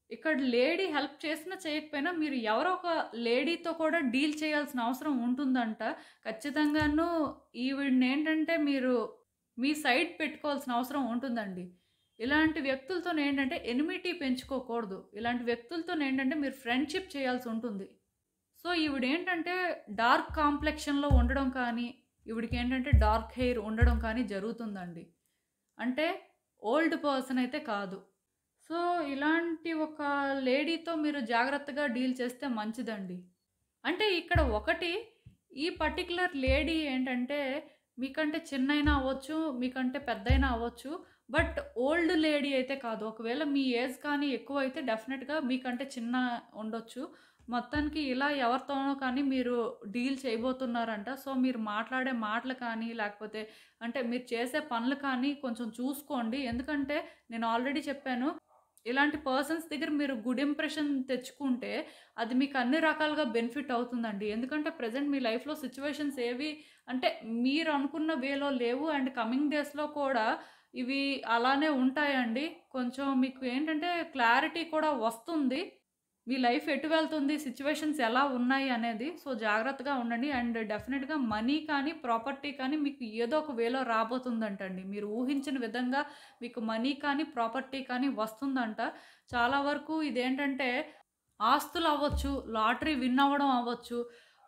ఇక్కడ లేడీ హెల్ప్ చేసినా, చేయకపోయినా మీరు ఎవరో ఒక లేడీతో కూడా డీల్ చేయాల్సిన అవసరం ఉంటుందంట. ఖచ్చితంగాను ఈవిడనేంటంటే మీరు మీ సైడ్ పెట్టుకోవాల్సిన అవసరం ఉంటుందండి. ఇలాంటి వ్యక్తులతోనేంటంటే ఎనిమిటీ పెంచుకోకూడదు. ఇలాంటి వ్యక్తులతోనేంటంటే మీరు ఫ్రెండ్‌షిప్ చేయాల్సుంటుంది. సో, ఈవిడేంటంటే డార్క్ కాంప్లెక్షన్‌లో ఉండడం కానీ, ఈవిడకేంటంటే డార్క్ హెయిర్ ఉండడం కానీ జరుగుతుందండి. అంటే ఓల్డ్ పర్సన్ అయితే కాదు. సో, ఇలాంటి ఒక లేడీతో మీరు జాగ్రత్తగా డీల్ చేస్తే మంచిదండి. అంటే ఇక్కడ ఒకటి ఈ పర్టిక్యులర్ లేడీ ఏంటంటే మీకంటే చిన్నైనా అవ్వచ్చు, మీకంటే పెద్దయినా అవ్వచ్చు. బట్ ఓల్డ్ లేడీ అయితే కాదు. ఒకవేళ మీ ఏజ్ కానీ ఎక్కువైతే డెఫినెట్‌గా మీకంటే చిన్న ఉండొచ్చు. మొత్తానికి ఇలా ఎవరితోనో కానీ మీరు డీల్ చేయబోతున్నారంట. సో, మీరు మాట్లాడే మాటలు కానీ, లేకపోతే అంటే మీరు చేసే పనులు కానీ కొంచెం చూసుకోండి. ఎందుకంటే నేను ఆల్రెడీ చెప్పాను. ఇలాంటి పర్సన్స్ దగ్గర మీరు గుడ్ ఇంప్రెషన్ తెచ్చుకుంటే, అది మీకు అన్ని రకాలుగా బెనిఫిట్ అవుతుందండి. ఎందుకంటే ప్రెజెంట్ మీ లైఫ్‌లో సిట్యుయేషన్స్ ఏవి అంటే మీరు అనుకున్న వేలో లేవు. అండ్ కమింగ్ డేస్‌లో కూడా ఇవి అలానే ఉంటాయండి. కొంచెం మీకు ఏంటంటే క్లారిటీ కూడా వస్తుంది. మీ లైఫ్ ఎటు వెళ్తుంది, సిట్యుయేషన్స్ ఎలా ఉన్నాయి అనేది. సో, జాగ్రత్తగా ఉండండి. అండ్ డెఫినిట్‌గా మనీ కానీ, ప్రాపర్టీ కానీ మీకు ఏదో ఒక వేలో రాబోతుందంటండి. మీరు ఊహించిన విధంగా మీకు మనీ కానీ, ప్రాపర్టీ కానీ వస్తుందంట. చాలా వరకు ఇదేంటంటే ఆస్తులు అవ్వచ్చు, లాటరీ విన్ అవ్వడం అవ్వచ్చు,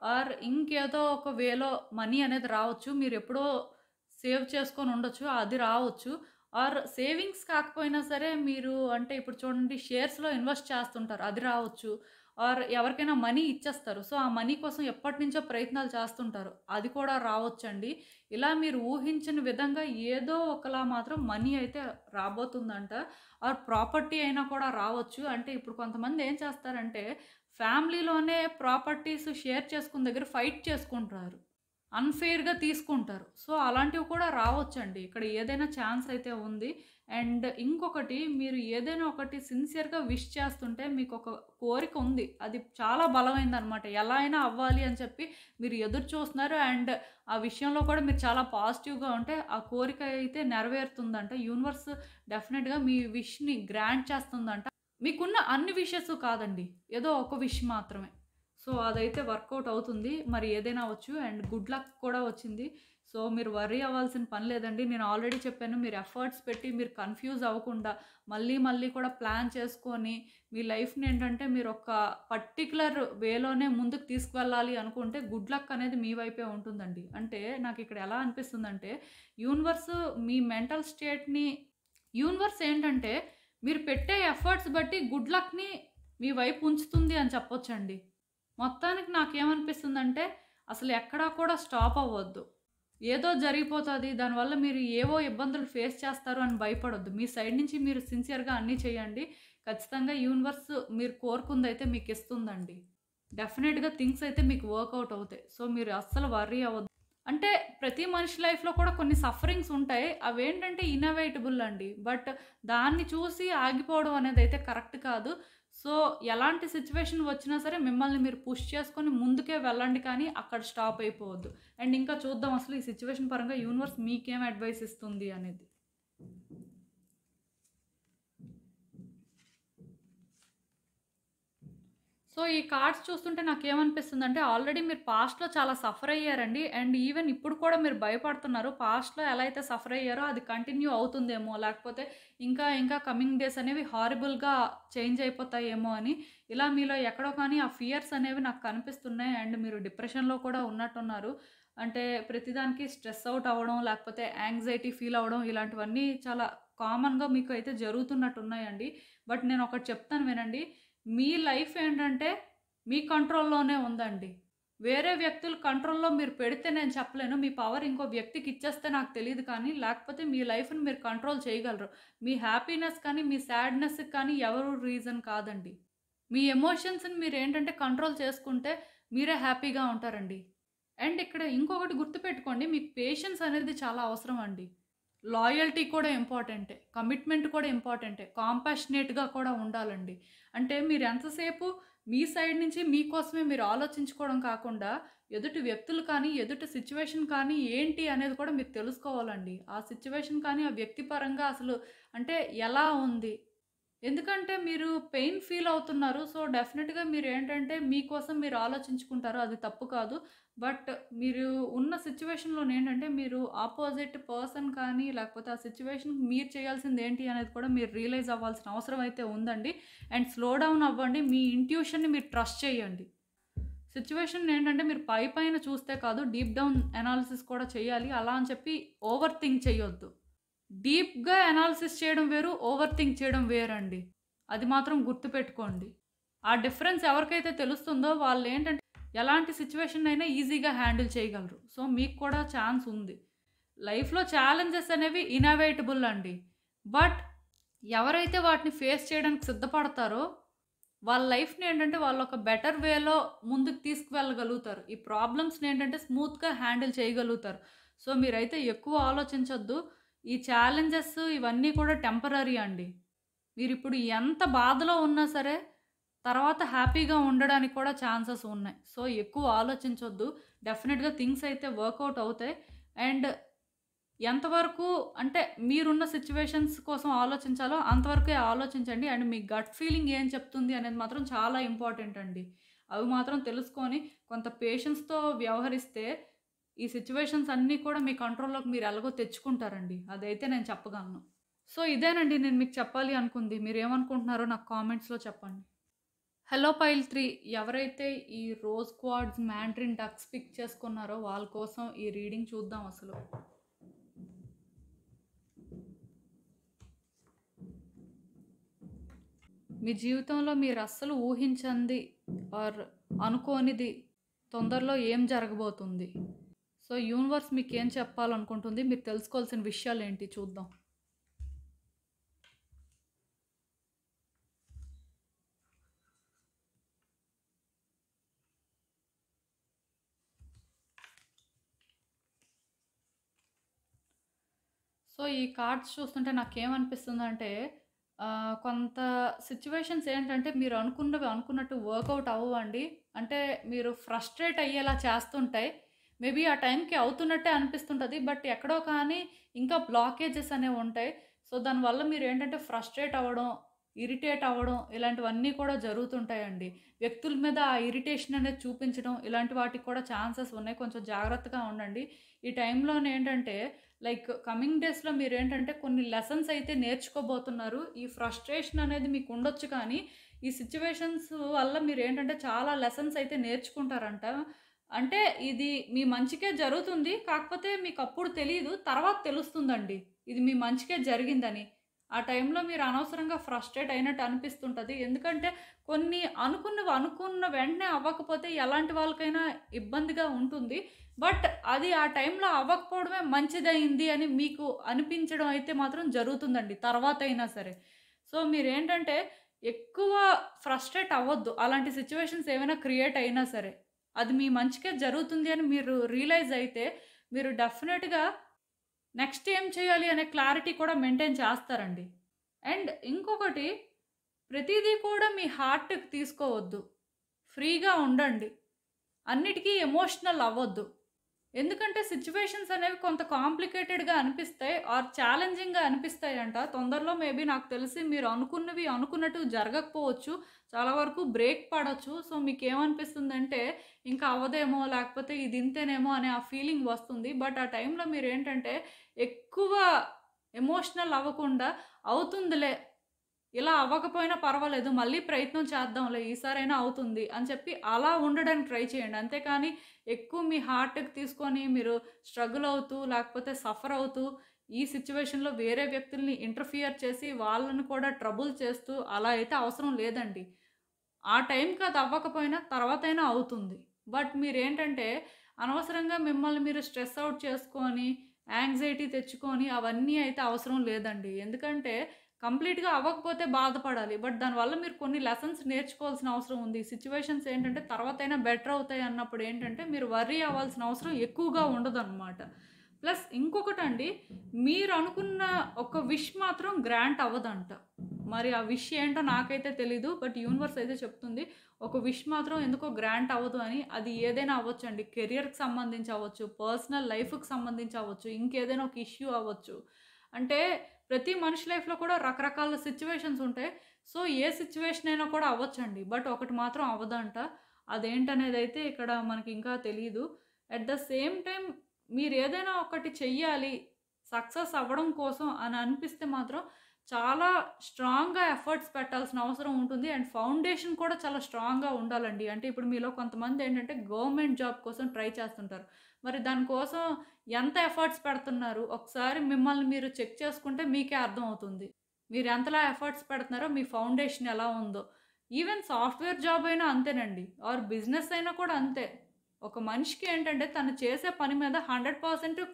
ఆర్ ఇంకేదో ఒక వేలో మనీ అనేది రావచ్చు. మీరెప్పుడో సేవ్ చేసుకొని ఉండొచ్చు. అది రావచ్చు. ఆర్ సేవింగ్స్ కాకపోయినా సరే మీరు అంటే ఇప్పుడు చూడండి షేర్స్‌లో ఇన్వెస్ట్ చేస్తుంటారు. అది రావచ్చు. ఆర్ ఎవరికైనా మనీ ఇచ్చేస్తారు. సో, ఆ మనీ కోసం ఎప్పటినుంచో ప్రయత్నాలు చేస్తుంటారు. అది కూడా రావచ్చండి. ఇలా మీరు ఊహించిన విధంగా ఏదో ఒకలా మాత్రం మనీ అయితే రాబోతుందంట. ఆర్ ప్రాపర్టీ అయినా కూడా రావచ్చు. అంటే ఇప్పుడు కొంతమంది ఏం చేస్తారంటే ఫ్యామిలీలోనే ప్రాపర్టీస్ షేర్ చేసుకున్న దగ్గర ఫైట్ చేసుకుంటారు. అన్‌ఫెయిర్‌గా తీసుకుంటారు. సో, అలాంటివి కూడా రావచ్చండి. ఇక్కడ ఏదైనా ఛాన్స్ అయితే ఉంది. అండ్ ఇంకొకటి మీరు ఏదైనా ఒకటి సిన్సియర్‌గా విష్ చేస్తుంటే మీకొక కోరిక ఉంది. అది చాలా బలమైందనమాట. ఎలా అయినా అవ్వాలి అని చెప్పి మీరు ఎదురు చూస్తున్నారు. అండ్ ఆ విషయంలో కూడా మీరు చాలా పాజిటివ్‌గా ఉంటే ఆ కోరిక అయితే నెరవేరుతుందంట. యూనివర్స్ డెఫినిట్‌గా మీ విష్‌ని గ్రాంట్ చేస్తుందంట. మీకున్న అన్ని విషెస్ కాదండి. ఏదో ఒక విష్ మాత్రమే. సో, అదైతే వర్కౌట్ అవుతుంది. మరి ఏదైనా అవ్వచ్చు. అండ్ గుడ్ లక్ కూడా వచ్చింది. సో, మీరు వర్రీ అవ్వాల్సిన పని లేదండి. నేను ఆల్రెడీ చెప్పాను. మీరు ఎఫర్ట్స్ పెట్టి మీరు కన్‌ఫ్యూజ్ అవ్వకుండా మళ్ళీ మళ్ళీ కూడా ప్లాన్ చేసుకొని మీ లైఫ్‌ని ఏంటంటే మీరు ఒక పర్టిక్యులర్ వేలోనే ముందుకు తీసుకువెళ్ళాలి అనుకుంటే గుడ్ లక్ అనేది మీ వైపే ఉంటుందండి. అంటే నాకిక్కడ ఎలా అనిపిస్తుందంటే యూనివర్స్ మీ మెంటల్ స్టేట్‌ని యూనివర్స్ ఏంటంటే మీరు పెట్టే ఎఫర్ట్స్ బట్టి గుడ్ లక్‌ని మీ వైపు ఉంచుతుంది అని చెప్పొచ్చండి. మొత్తానికి నాకేమనిపిస్తుందంటే, అసలు ఎక్కడా కూడా స్టాప్ అవ్వద్దు. ఏదో జరిగిపోతది. దానివల్ల మీరు ఏవో ఇబ్బందులు ఫేస్ చేస్తారు అని భయపడొద్దు. మీ సైడ్ నుంచి మీరు సిన్సియర్‌గా అన్నీ చేయండి. ఖచ్చితంగా యూనివర్స్ మీరు కోరుకుందైతే మీకిస్తుందండి. డెఫినెట్‌గా థింగ్స్ అయితే మీకు వర్కౌట్ అవుతాయి. సో, మీరు అస్సలు వర్రీ అవ్వద్దు. అంటే ప్రతి మనిషి లైఫ్‌లో కూడా కొన్ని సఫరింగ్స్ ఉంటాయి. అవేంటంటే ఇనెవిటబుల్ అండి. బట్ దాన్ని చూసి ఆగిపోవడం అనేదైతే కరెక్ట్ కాదు. సో, ఎలాంటి సిట్యుయేషన్ వచ్చినా సరే మిమ్మల్ని మీరు పుష్ చేసుకొని ముందుకే వెళ్ళండి కానీ అక్కడ స్టాప్ అయిపోవద్దు. అండ్ ఇంకా చూద్దాం అసలు ఈ సిట్యుయేషన్ పరంగా యూనివర్స్ మీకేం అడ్వైస్ ఇస్తుంది అనేది. సో, ఈ కార్డ్స్ చూస్తుంటే నాకేమనిపిస్తుందంటే, ఆల్రెడీ మీరు పాస్ట్‌లో చాలా సఫర్ అయ్యారండి. అండ్ ఈవెన్ ఇప్పుడు కూడా మీరు భయపడుతున్నారు. పాస్ట్‌లో ఎలా అయితే సఫర్ అయ్యారో అది కంటిన్యూ అవుతుందేమో, లేకపోతే ఇంకా ఇంకా కమింగ్ డేస్ అనేవి హారిబుల్‌గా చేంజ్ అయిపోతాయేమో అని. ఇలా మీలో ఎక్కడో కానీ ఆ ఫియర్స్ అనేవి నాకు కనిపిస్తున్నాయి. అండ్ మీరు డిప్రెషన్‌లో కూడా ఉన్నట్టున్నారు. అంటే ప్రతిదానికి స్ట్రెస్ ఔట్ అవ్వడం, లేకపోతే యాంగ్జైటీ ఫీల్ అవ్వడం ఇలాంటివన్నీ చాలా కామన్‌గా మీకు అయితే జరుగుతున్నట్టున్నాయండి. బట్ నేనొకటి చెప్తాను వినండి. మీ లైఫ్ ఏంటంటే మీ కంట్రోల్‌లోనే ఉందండి. వేరే వ్యక్తుల కంట్రోల్‌లో మీరు పెడితే నేను చెప్పలేను. మీ పవర్ ఇంకో వ్యక్తికి ఇచ్చేస్తే నాకు తెలీదు కానీ, లేకపోతే మీ లైఫ్‌ని మీరు కంట్రోల్ చేయగలరు. మీ హ్యాపీనెస్ కానీ, మీ సాడ్‌నెస్‌కి కానీ ఎవరు రీజన్ కాదండి. మీ ఎమోషన్స్‌ని మీరేంటంటే కంట్రోల్ చేసుకుంటే మీరే హ్యాపీగా ఉంటారండి. అండ్ ఇక్కడ ఇంకొకటి గుర్తుపెట్టుకోండి. మీకు పేషెన్స్ అనేది చాలా అవసరం అండి. లాయల్టీ కూడా ఇంపార్టెంటే. కమిట్మెంట్ కూడా ఇంపార్టెంటే. కాంపాషనేట్‌గా కూడా ఉండాలండి. అంటే మీరు ఎంతసేపు మీ సైడ్ నుంచి మీకోసమే మీరు ఆలోచించుకోవడం కాకుండా, ఎదుటి వ్యక్తులు కానీ, ఎదుటి సిట్యుయేషన్ కానీ ఏంటి అనేది కూడా మీరు తెలుసుకోవాలండి. ఆ సిట్యుయేషన్ కానీ, ఆ వ్యక్తి పరంగా అసలు అంటే ఎలా ఉంది? ఎందుకంటే మీరు పెయిన్ ఫీల్ అవుతున్నారు. సో, డెఫినిట్‌గా మీరేంటంటే మీకోసం మీరు ఆలోచించుకుంటారు. అది తప్పు కాదు. బట్ మీరు ఉన్న సిట్యుయేషన్‌లోనేంటంటే మీరు అపోజిట్ పర్సన్ కానీ, లేకపోతే ఆ సిట్యుయేషన్‌కి మీరు చేయాల్సిందేంటి అనేది కూడా మీరు రియలైజ్ అవ్వాల్సిన అవసరం అయితే ఉందండి. అండ్ స్లో డౌన్ అవ్వండి. మీ ఇంట్యూషన్‌ని మీరు ట్రస్ట్ చేయండి. సిట్యుయేషన్ ఏంటంటే మీరు పైపైన చూస్తే కాదు డీప్ డౌన్ అనాలిసిస్ కూడా చేయాలి. అలా అని చెప్పి ఓవర్ థింక్ చేయొద్దు. డీప్‌గా అనాలిసిస్ చేయడం వేరు, ఓవర్ థింక్ చేయడం వేరండి. అది మాత్రం గుర్తుపెట్టుకోండి. ఆ డిఫరెన్స్ ఎవరికైతే తెలుస్తుందో వాళ్ళేంటంటే ఎలాంటి సిట్యుయేషన్‌నైనా ఈజీగా హ్యాండిల్ చేయగలరు. సో, మీకు కూడా ఛాన్స్ ఉంది. లైఫ్‌లో ఛాలెంజెస్ అనేవి ఇనవైటబుల్ అండి. బట్ ఎవరైతే వాటిని ఫేస్ చేయడానికి సిద్ధపడతారో వాళ్ళ లైఫ్‌ని ఏంటంటే వాళ్ళొక బెటర్ వేలో ముందుకు తీసుకువెళ్ళగలుగుతారు. ఈ ప్రాబ్లమ్స్‌ని ఏంటంటే స్మూత్‌గా హ్యాండిల్ చేయగలుగుతారు. సో, మీరైతే ఎక్కువ ఆలోచించొద్దు. ఈ ఛాలెంజెస్ ఇవన్నీ కూడా టెంపరరీ అండి. మీరిప్పుడు ఎంత బాధలో ఉన్నా సరే, తర్వాత హ్యాపీగా ఉండడానికి కూడా ఛాన్సెస్ ఉన్నాయి. సో, ఎక్కువ ఆలోచించొద్దు. డెఫినిట్‌గా థింగ్స్ అయితే వర్కౌట్ అవుతాయి. అండ్ ఎంతవరకు అంటే మీరున్న సిట్యుయేషన్స్ కోసం ఆలోచించాలో అంతవరకే ఆలోచించండి. అండ్ మీ గట్ ఫీలింగ్ ఏం చెప్తుంది అనేది మాత్రం చాలా ఇంపార్టెంట్ అండి. అవి మాత్రం తెలుసుకొని కొంత పేషెన్స్‌తో వ్యవహరిస్తే ఈ సిట్యుయేషన్స్ అన్నీ కూడా మీ కంట్రోల్‌లోకి మీరు ఎలాగో తెచ్చుకుంటారండి. అదైతే నేను చెప్పగలను. సో, ఇదేనండి నేను మీకు చెప్పాలి అనుకుంది. మీరేమనుకుంటున్నారో నాకు కామెంట్స్‌లో చెప్పండి. హలో పైల్ 3 ఎవరైతే ఈ rose quartz mandarin ducks pick చేసుకున్నారో వాళ్ళ కోసం ఈ రీడింగ్ చూద్దాం అసలు. మీ జీవితంలో మీరు అస్సలు ఊహించంది ఆర్ అనుకోనిది తొందరలో ఏం జరగబోతుంది? సో, యూనివర్స్ మీకేం చెప్పాలనుకుంటుంది? మీరు తెలుసుకోవాల్సిన విషయాలేంటి చూద్దాం. సో, ఈ కార్డ్స్ చూస్తుంటే నాకేమనిపిస్తుందంటే కొంత సిట్యుయేషన్స్ ఏంటంటే మీరు అనుకున్నవి అనుకున్నట్టు వర్కౌట్ అవ్వవండి. అంటే మీరు ఫ్రస్ట్రేట్ అయ్యేలా చేస్తుంటాయి. మేబీ ఆ టైంకి అవుతున్నట్టే అనిపిస్తుంటది. బట్ ఎక్కడో కానీ ఇంకా బ్లాకేజెస్ అనేవి ఉంటాయి. సో, దానివల్ల మీరేంటంటే ఫ్రస్ట్రేట్ అవ్వడం, ఇరిటేట్ అవ్వడం ఇలాంటివన్నీ కూడా జరుగుతుంటాయండి. వ్యక్తుల మీద ఆ ఇరిటేషన్ అనేది చూపించడం ఇలాంటి వాటికి కూడా ఛాన్సెస్ ఉన్నాయి. కొంచెం జాగ్రత్తగా ఉండండి. ఈ టైంలోనేంటంటే లైక్ కమింగ్ డేస్‌లో మీరేంటంటే కొన్ని లెసన్స్ అయితే నేర్చుకోబోతున్నారు. ఈ ఫ్రస్ట్రేషన్ అనేది మీకు ఉండొచ్చు కానీ, ఈ సిట్యుయేషన్స్ వల్ల మీరేంటంటే చాలా లెసన్స్ అయితే నేర్చుకుంటారంట. అంటే ఇది మీ మంచికే జరుగుతుంది. కాకపోతే మీకప్పుడు తెలీదు. తర్వాత తెలుస్తుందండి. ఇది మీ మంచికే జరిగిందని. ఆ టైంలో మీరు అనవసరంగా ఫ్రస్ట్రేట్ అయినట్టు అనిపిస్తుంటది. ఎందుకంటే కొన్ని అనుకున్నవి అనుకున్న వెంటనే అవ్వకపోతే ఎలాంటి వాళ్ళకైనా ఇబ్బందిగా ఉంటుంది. బట్ అది ఆ టైంలో అవ్వకపోవడమే మంచిదయింది అని మీకు అనిపించడం అయితే మాత్రం జరుగుతుందండి తర్వాతైనా సరే. సో, మీరేంటంటే ఎక్కువ ఫ్రస్ట్రేట్ అవ్వొద్దు. అలాంటి సిట్యుయేషన్స్ ఏమైనా క్రియేట్ అయినా సరే. అది మీ మంచికే జరుగుతుంది అని మీరు రియలైజ్ అయితే మీరు డెఫినిట్‌గా నెక్స్ట్ ఏం చేయాలి అనే క్లారిటీ కూడా మెయింటైన్ చేస్తారండి. అండ్ ఇంకొకటి ప్రతీదీ కూడా మీ హార్ట్‌కి తీసుకోవద్దు. ఫ్రీగా ఉండండి. అన్నిటికీ ఎమోషనల్ అవ్వొద్దు. ఎందుకంటే సిట్యుయేషన్స్ అనేవి కొంత కాంప్లికేటెడ్‌గా అనిపిస్తాయి ఆర్ ఛాలెంజింగ్‌గా అనిపిస్తాయంట. తొందరలో మేబీ నాకు తెలిసి మీరు అనుకున్నవి అనుకున్నట్టు జరగకపోవచ్చు. చాలా వరకు బ్రేక్ పడొచ్చు. సో, మీకేమనిపిస్తుందంటే ఇంకా అవ్వదేమో లేకపోతే ఇది ఇంతేనేమో అనే ఆ ఫీలింగ్ వస్తుంది. బట్ ఆ టైంలో మీరేంటంటే ఎక్కువ ఎమోషనల్ అవ్వకుండా అవుతుందిలే, ఇలా అవ్వకపోయినా పర్వాలేదు. మళ్ళీ ప్రయత్నం చేద్దాంలే. ఈసారైనా అవుతుంది అని చెప్పి అలా ఉండడానికి ట్రై చేయండి. అంతేకాని ఎక్కువ మీ హార్ట్‌కి తీసుకొని మీరు స్ట్రగుల్ అవుతూ, లేకపోతే సఫర్ అవుతూ, ఈ సిట్యుయేషన్‌లో వేరే వ్యక్తుల్ని ఇంటర్ఫియర్ చేసి, వాళ్ళని కూడా ట్రబుల్ చేస్తూ అలా అయితే అవసరం లేదండి. ఆ టైంకి అది అవ్వకపోయినా తర్వాతైనా అవుతుంది. బట్ మీరేంటంటే అనవసరంగా మిమ్మల్ని మీరు స్ట్రెస్ ఔట్ చేసుకొని, యాంగ్జైటీ తెచ్చుకొని అవన్నీ అయితే అవసరం లేదండి. ఎందుకంటే కంప్లీట్‌గా అవ్వకపోతే బాధపడాలి. బట్ దానివల్ల మీరు కొన్ని లెసన్స్ నేర్చుకోవాల్సిన అవసరం ఉంది. సిట్యుయేషన్స్ ఏంటంటే తర్వాతైనా బెటర్ అవుతాయి అన్నప్పుడు ఏంటంటే మీరు వర్రీ అవ్వాల్సిన అవసరం ఎక్కువగా ఉండదనమాట. ప్లస్ ఇంకొకటండి, మీరు అనుకున్న ఒక విష్ మాత్రం గ్రాంట్ అవ్వదంట. మరి ఆ విష్ ఏంటో నాకైతే తెలీదు. బట్ యూనివర్స్ అయితే చెప్తుంది. ఒక విష్ మాత్రం ఎందుకో గ్రాంట్ అవ్వదు అని. అది ఏదైనా అవ్వచ్చండి. కెరియర్‌కి సంబంధించి అవ్వచ్చు, పర్సనల్ లైఫ్‌కి సంబంధించి అవ్వచ్చు, ఇంకేదైనా ఒక ఇష్యూ అవ్వచ్చు. అంటే ప్రతి మనిషి లైఫ్‌లో కూడా రకరకాల సిట్యుయేషన్స్ ఉంటాయి. సో, ఏ సిట్యుయేషన్ అయినా కూడా అవ్వచ్చండి. బట్ ఒకటి మాత్రం అవ్వదంట. అదేంటనేదైతే ఇక్కడ మనకి ఇంకా తెలీదు. అట్ ద సేమ్ టైమ్ మీరేదైనా ఒకటి చెయ్యాలి, సక్సెస్ అవ్వడం కోసం అని అనిపిస్తే మాత్రం చాలా స్ట్రాంగ్‌గా ఎఫర్ట్స్ పెట్టాల్సిన అవసరం ఉంటుంది. అండ్ ఫౌండేషన్ కూడా చాలా స్ట్రాంగ్‌గా ఉండాలండి. అంటే ఇప్పుడు మీలో కొంతమందేంటంటే గవర్నమెంట్ జాబ్ కోసం ట్రై చేస్తుంటారు. మరి దానికోసం ఎంత ఎఫర్ట్స్ పెడుతున్నారు? ఒకసారి మిమ్మల్ని మీరు చెక్ చేసుకుంటే మీకే అర్థమవుతుంది. మీరు ఎంతలా ఎఫర్ట్స్ పెడుతున్నారో, మీ ఫౌండేషన్ ఎలా ఉందో. ఈవెన్ సాఫ్ట్‌వేర్ జాబ్ అయినా అంతేనండి. ఆర్ బిజినెస్ అయినా కూడా అంతే. ఒక మనిషికి ఏంటంటే తను చేసే పని మీద 100%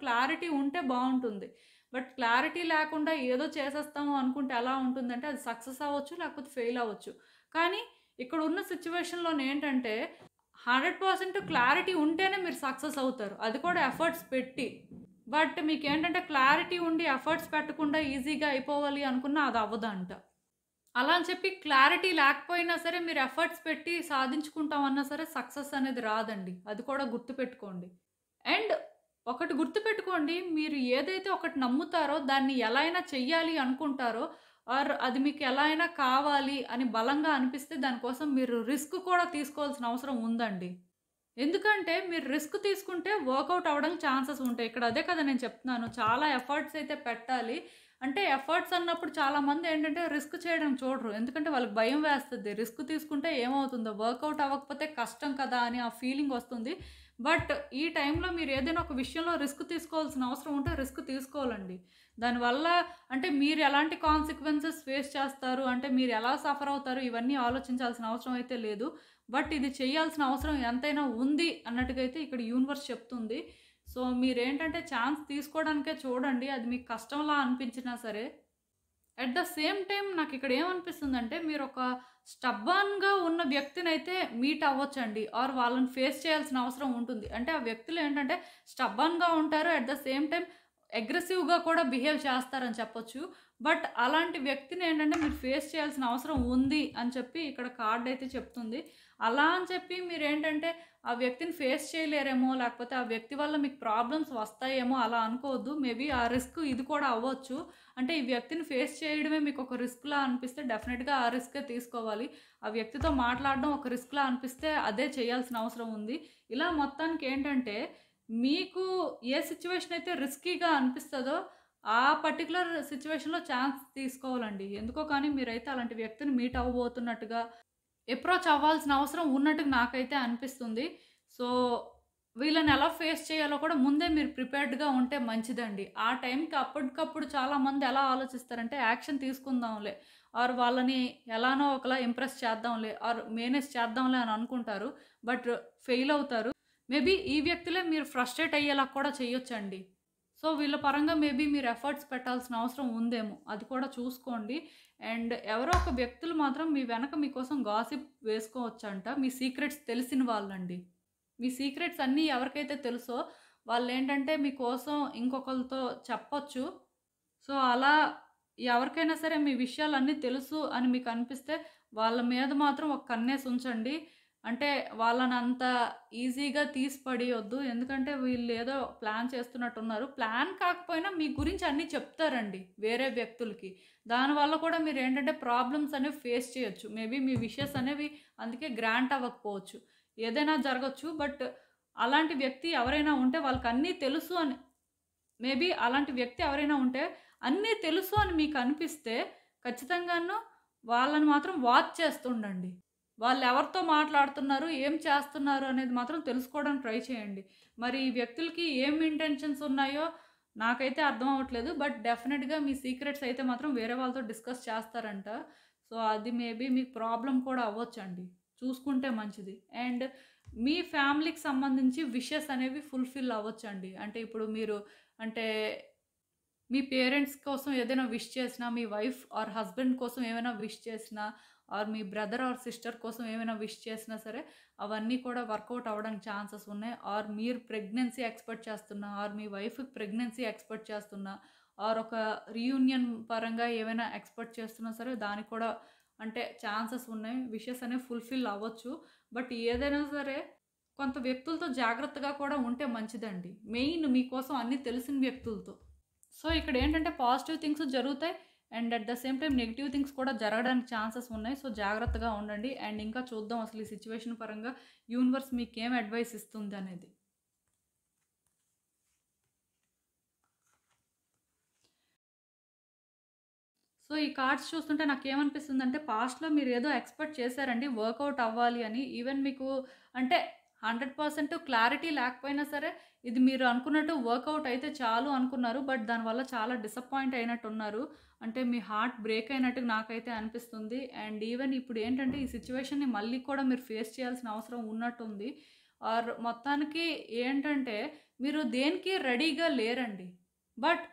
క్లారిటీ ఉంటే బావుంటుంది. బట్ క్లారిటీ లేకుండా ఏదో చేసేస్తాము అనుకుంటే ఎలా ఉంటుందంటే అది సక్సెస్ అవ్వచ్చు, లేకపోతే ఫెయిల్ అవ్వచ్చు. కానీ ఇక్కడున్న సిట్యుయేషన్‌లోనేంటంటే 100% క్లారిటీ ఉంటేనే మీరు సక్సెస్ అవుతారు. అది కూడా ఎఫర్ట్స్ పెట్టి. బట్ మీకేంటంటే క్లారిటీ ఉండి ఎఫర్ట్స్ పెట్టకుండా ఈజీగా అయిపోవాలి అనుకున్నా అది అవ్వదంట. అలా అని చెప్పి క్లారిటీ లేకపోయినా సరే మీరు ఎఫర్ట్స్ పెట్టి సాధించుకుంటామన్నా సరే సక్సెస్ అనేది రాదండి. అది కూడా గుర్తుపెట్టుకోండి. అండ్ ఒకటి గుర్తుపెట్టుకోండి. మీరు ఏదైతే ఒకటి నమ్ముతారో దాన్ని ఎలా అయినా చెయ్యాలి అనుకుంటారో ఆర్ అది మీకు ఎలా అయినా కావాలి అని బలంగా అనిపిస్తే దానికోసం మీరు రిస్క్ కూడా తీసుకోవాల్సిన అవసరం ఉందండి. ఎందుకంటే మీరు రిస్క్ తీసుకుంటే వర్కౌట్ అవ్వడానికి ఛాన్సెస్ ఉంటాయి. ఇక్కడ అదే కదా నేను చెప్తున్నాను. చాలా ఎఫర్ట్స్ అయితే పెట్టాలి. అంటే ఎఫర్ట్స్ అన్నప్పుడు చాలామందేంటంటే రిస్క్ చేయడం చూడరు. ఎందుకంటే వాళ్ళకి భయం వేస్తది. రిస్క్ తీసుకుంటే ఏమవుతుందో? వర్కౌట్ అవ్వకపోతే కష్టం కదా! అని ఆ ఫీలింగ్ వస్తుంది. బట్ ఈ టైంలో మీరు ఏదైనా ఒక విషయంలో రిస్క్ తీసుకోవాల్సిన అవసరం ఉంటే రిస్క్ తీసుకోవాలండి. దానివల్ల అంటే మీరు ఎలాంటి కాన్సిక్వెన్సెస్ ఫేస్ చేస్తారు? అంటే మీరు ఎలా సఫర్ అవుతారు? ఇవన్నీ ఆలోచించాల్సిన అవసరం అయితే లేదు. బట్ ఇది చేయాల్సిన అవసరం ఎంతైనా ఉంది అన్నట్టుగా అయితే ఇక్కడ యూనివర్స్ చెప్తుంది. సో, మీరేంటంటే ఛాన్స్ తీసుకోవడానికే చూడండి. అది మీకు కష్టంలా అనిపించినా సరే. అట్ ద సేమ్ టైమ్ నాకిక్కడ ఏమనిపిస్తుందంటే మీరొక స్టబ్బార్న్‌గా ఉన్న వ్యక్తినైతే మీట్ అవ్వొచ్చండి. ఆర్ వాళ్ళని ఫేస్ చేయాల్సిన అవసరం ఉంటుంది. అంటే ఆ వ్యక్తులు ఏంటంటే స్టబ్బార్న్‌గా ఉంటారు. అట్ ద సేమ్ టైమ్ అగ్రెసివ్‌గా కూడా బిహేవ్ చేస్తారని చెప్పొచ్చు. బట్ అలాంటి వ్యక్తిని ఏంటంటే మీరు ఫేస్ చేయాల్సిన అవసరం ఉంది అని చెప్పి ఇక్కడ కార్డ్ అయితే చెప్తుంది. అలా అని చెప్పి మీరేంటంటే ఆ వ్యక్తిని ఫేస్ చేయలేరేమో, లేకపోతే ఆ వ్యక్తి వల్ల మీకు ప్రాబ్లమ్స్ వస్తాయేమో అలా అనుకోవద్దు. మేబీ ఆ రిస్క్ ఇది కూడా అవ్వచ్చు. అంటే ఈ వ్యక్తిని ఫేస్ చేయడమే మీకు ఒక రిస్క్‌లా అనిపిస్తే డెఫినిట్‌గా ఆ రిస్కే తీసుకోవాలి. ఆ వ్యక్తితో మాట్లాడడం ఒక రిస్క్‌లా అనిపిస్తే అదే చేయాల్సిన అవసరం ఉంది. ఇలా మొత్తానికేంటంటే మీకు ఏ సిట్యుయేషన్ అయితే రిస్కీగా అనిపిస్తదో ఆ పర్టిక్యులర్ సిట్యుయేషన్‌లో ఛాన్స్ తీసుకోవాలండి. ఎందుకో కానీ మీరైతే అలాంటి వ్యక్తిని మీట్ అవ్వబోతున్నట్టుగా అప్రోచ్ అవ్వాల్సిన అవసరం ఉన్నట్టుగా నాకైతే అనిపిస్తుంది. సో, వీళ్ళని ఎలా ఫేస్ చేయాలో కూడా ముందే మీరు ప్రిపేర్డ్‌గా ఉంటే మంచిదండి. ఆ టైంకి అప్పటికప్పుడు చాలామంది ఎలా ఆలోచిస్తారంటే యాక్షన్ తీసుకుందాంలే ఆర్ వాళ్ళని ఎలానో ఒకలా ఇంప్రెస్ చేద్దాంలే ఆర్ మేనేజ్ చేద్దాంలే అని అనుకుంటారు. బట్ ఫెయిల్ అవుతారు. మేబీ ఈ వ్యక్తులే మీరు ఫ్రస్ట్రేట్ అయ్యేలా కూడా చేయొచ్చండి. సో, వీళ్ళ పరంగా మేబీ మీరు ఎఫర్ట్స్ పెట్టాల్సిన అవసరం ఉందేమో. అది కూడా చూసుకోండి. అండ్ ఎవరో ఒక వ్యక్తులు మాత్రం మీ వెనక మీకోసం గాసిప్ వేసుకోవచ్చంట. మీ సీక్రెట్స్ తెలిసిన వాళ్ళండి. మీ సీక్రెట్స్ అన్నీ ఎవరికైతే తెలుసో వాళ్ళేంటంటే మీకోసం ఇంకొకళ్ళతో చెప్పొచ్చు. సో, అలా ఎవరికైనా సరే మీ విషయాలన్నీ తెలుసు అని మీకు అనిపిస్తే వాళ్ళ మీద మాత్రం ఒక కన్నేసి ఉంచండి. అంటే వాళ్ళనంత ఈజీగా తీసి పడేయొద్దు. ఎందుకంటే వీళ్ళేదో ప్లాన్ చేస్తున్నట్టున్నారు. ప్లాన్ కాకపోయినా మీ గురించి అన్నీ చెప్తారండి వేరే వ్యక్తులకి. దానివల్ల కూడా మీరేంటంటే ప్రాబ్లమ్స్ అనేవి ఫేస్ చేయొచ్చు. మేబీ మీ విషెస్ అనేవి అందుకే గ్రాంట్ అవ్వకపోవచ్చు. ఏదైనా జరగొచ్చు. బట్ అలాంటి వ్యక్తి ఎవరైనా ఉంటే వాళ్ళకన్నీ తెలుసు అని మేబీ అలాంటి వ్యక్తి ఎవరైనా ఉంటే అన్నీ తెలుసు అని మీకనిపిస్తే ఖచ్చితంగాను వాళ్ళని మాత్రం వాచ్ చేస్తుండండి. వాళ్ళెవరితో మాట్లాడుతున్నారు, ఏం చేస్తున్నారు అనేది మాత్రం తెలుసుకోవడానికి ట్రై చేయండి. మరి ఈ వ్యక్తులకి ఏం ఇంటెన్షన్స్ ఉన్నాయో నాకైతే అర్థం అవ్వట్లేదు. బట్ డెఫినిట్‌గా మీ సీక్రెట్స్ అయితే మాత్రం వేరే వాళ్ళతో డిస్కస్ చేస్తారంట. సో, అది మేబీ మీకు ప్రాబ్లమ్ కూడా అవ్వొచ్చండి. చూసుకుంటే మంచిది. అండ్ మీ ఫ్యామిలీకి సంబంధించి విషెస్ అనేవి ఫుల్‌ఫిల్ అవ్వొచ్చండి. అంటే ఇప్పుడు మీరు అంటే మీ పేరెంట్స్ కోసం ఏదైనా విష్ చేసినా, మీ వైఫ్ ఆర్ హస్బెండ్ కోసం ఏమైనా విష్ చేసినా, ఆర్ మీ బ్రదర్ ఆర్ సిస్టర్ కోసం ఏమైనా విష్ చేసినా సరే, అవన్నీ కూడా వర్కౌట్ అవ్వడానికి ఛాన్సెస్ ఉన్నాయి. ఆర్ మీరు ప్రెగ్నెన్సీ ఎక్స్‌పెక్ట్ చేస్తున్నా, ఆర్ మీ వైఫ్‌కి ప్రెగ్నెన్సీ ఎక్స్‌పెక్ట్ చేస్తున్నా, ఆర్ ఒక రీయూనియన్ పరంగా ఏమైనా ఎక్స్‌పెక్ట్ చేస్తున్నా సరే, దానికి కూడా అంటే ఛాన్సెస్ ఉన్నాయి. విషెస్ అనేవి ఫుల్‌ఫిల్ అవ్వచ్చు. బట్ ఏదైనా సరే కొంత వ్యక్తులతో జాగ్రత్తగా కూడా ఉంటే మంచిదండి. మెయిన్ మీకోసం అన్నీ తెలిసిన వ్యక్తులతో. సో, ఇక్కడేంటంటే పాజిటివ్ థింగ్స్ జరుగుతాయి. And at the same time negative things కూడా జరగడానికి ఛాన్సెస్ ఉన్నాయి. సో, జాగ్రత్తగా ఉండండి. అండ్ ఇంకా చూద్దాం అసలు ఈ సిట్యుయేషన్ పరంగా యూనివర్స్ మీకేం అడ్వైస్ ఇస్తుందనేది. సో, ఈ కార్డ్స్ చూస్తుంటే నాకేమనిపిస్తుందంటే పాస్ట్‌లో మీరేదో ఎక్స్‌పెక్ట్ చేశారండి వర్కౌట్ అవ్వాలి అని. ఈవెన్ మీకు అంటే 100% క్లారిటీ లేకపోయినా సరే, ఇది మీరు అనుకున్నట్టు వర్కౌట్ అయితే చాలు అనుకున్నారు. బట్ దానివల్ల చాలా డిసప్పాయింట్ అయినట్టున్నారు. అంటే మీ హార్ట్ బ్రేక్ అయినట్టు నాకైతే అనిపిస్తుంది. అండ్ ఈవెన్ ఇప్పుడేంటంటే ఈ సిట్యుయేషన్‌ని మళ్ళీ కూడా మీరు ఫేస్ చేయాల్సిన అవసరం ఉన్నట్టుంది. ఆర్ మొత్తానికి ఏంటంటే మీరు దేనికి రెడీగా లేరండి. బట్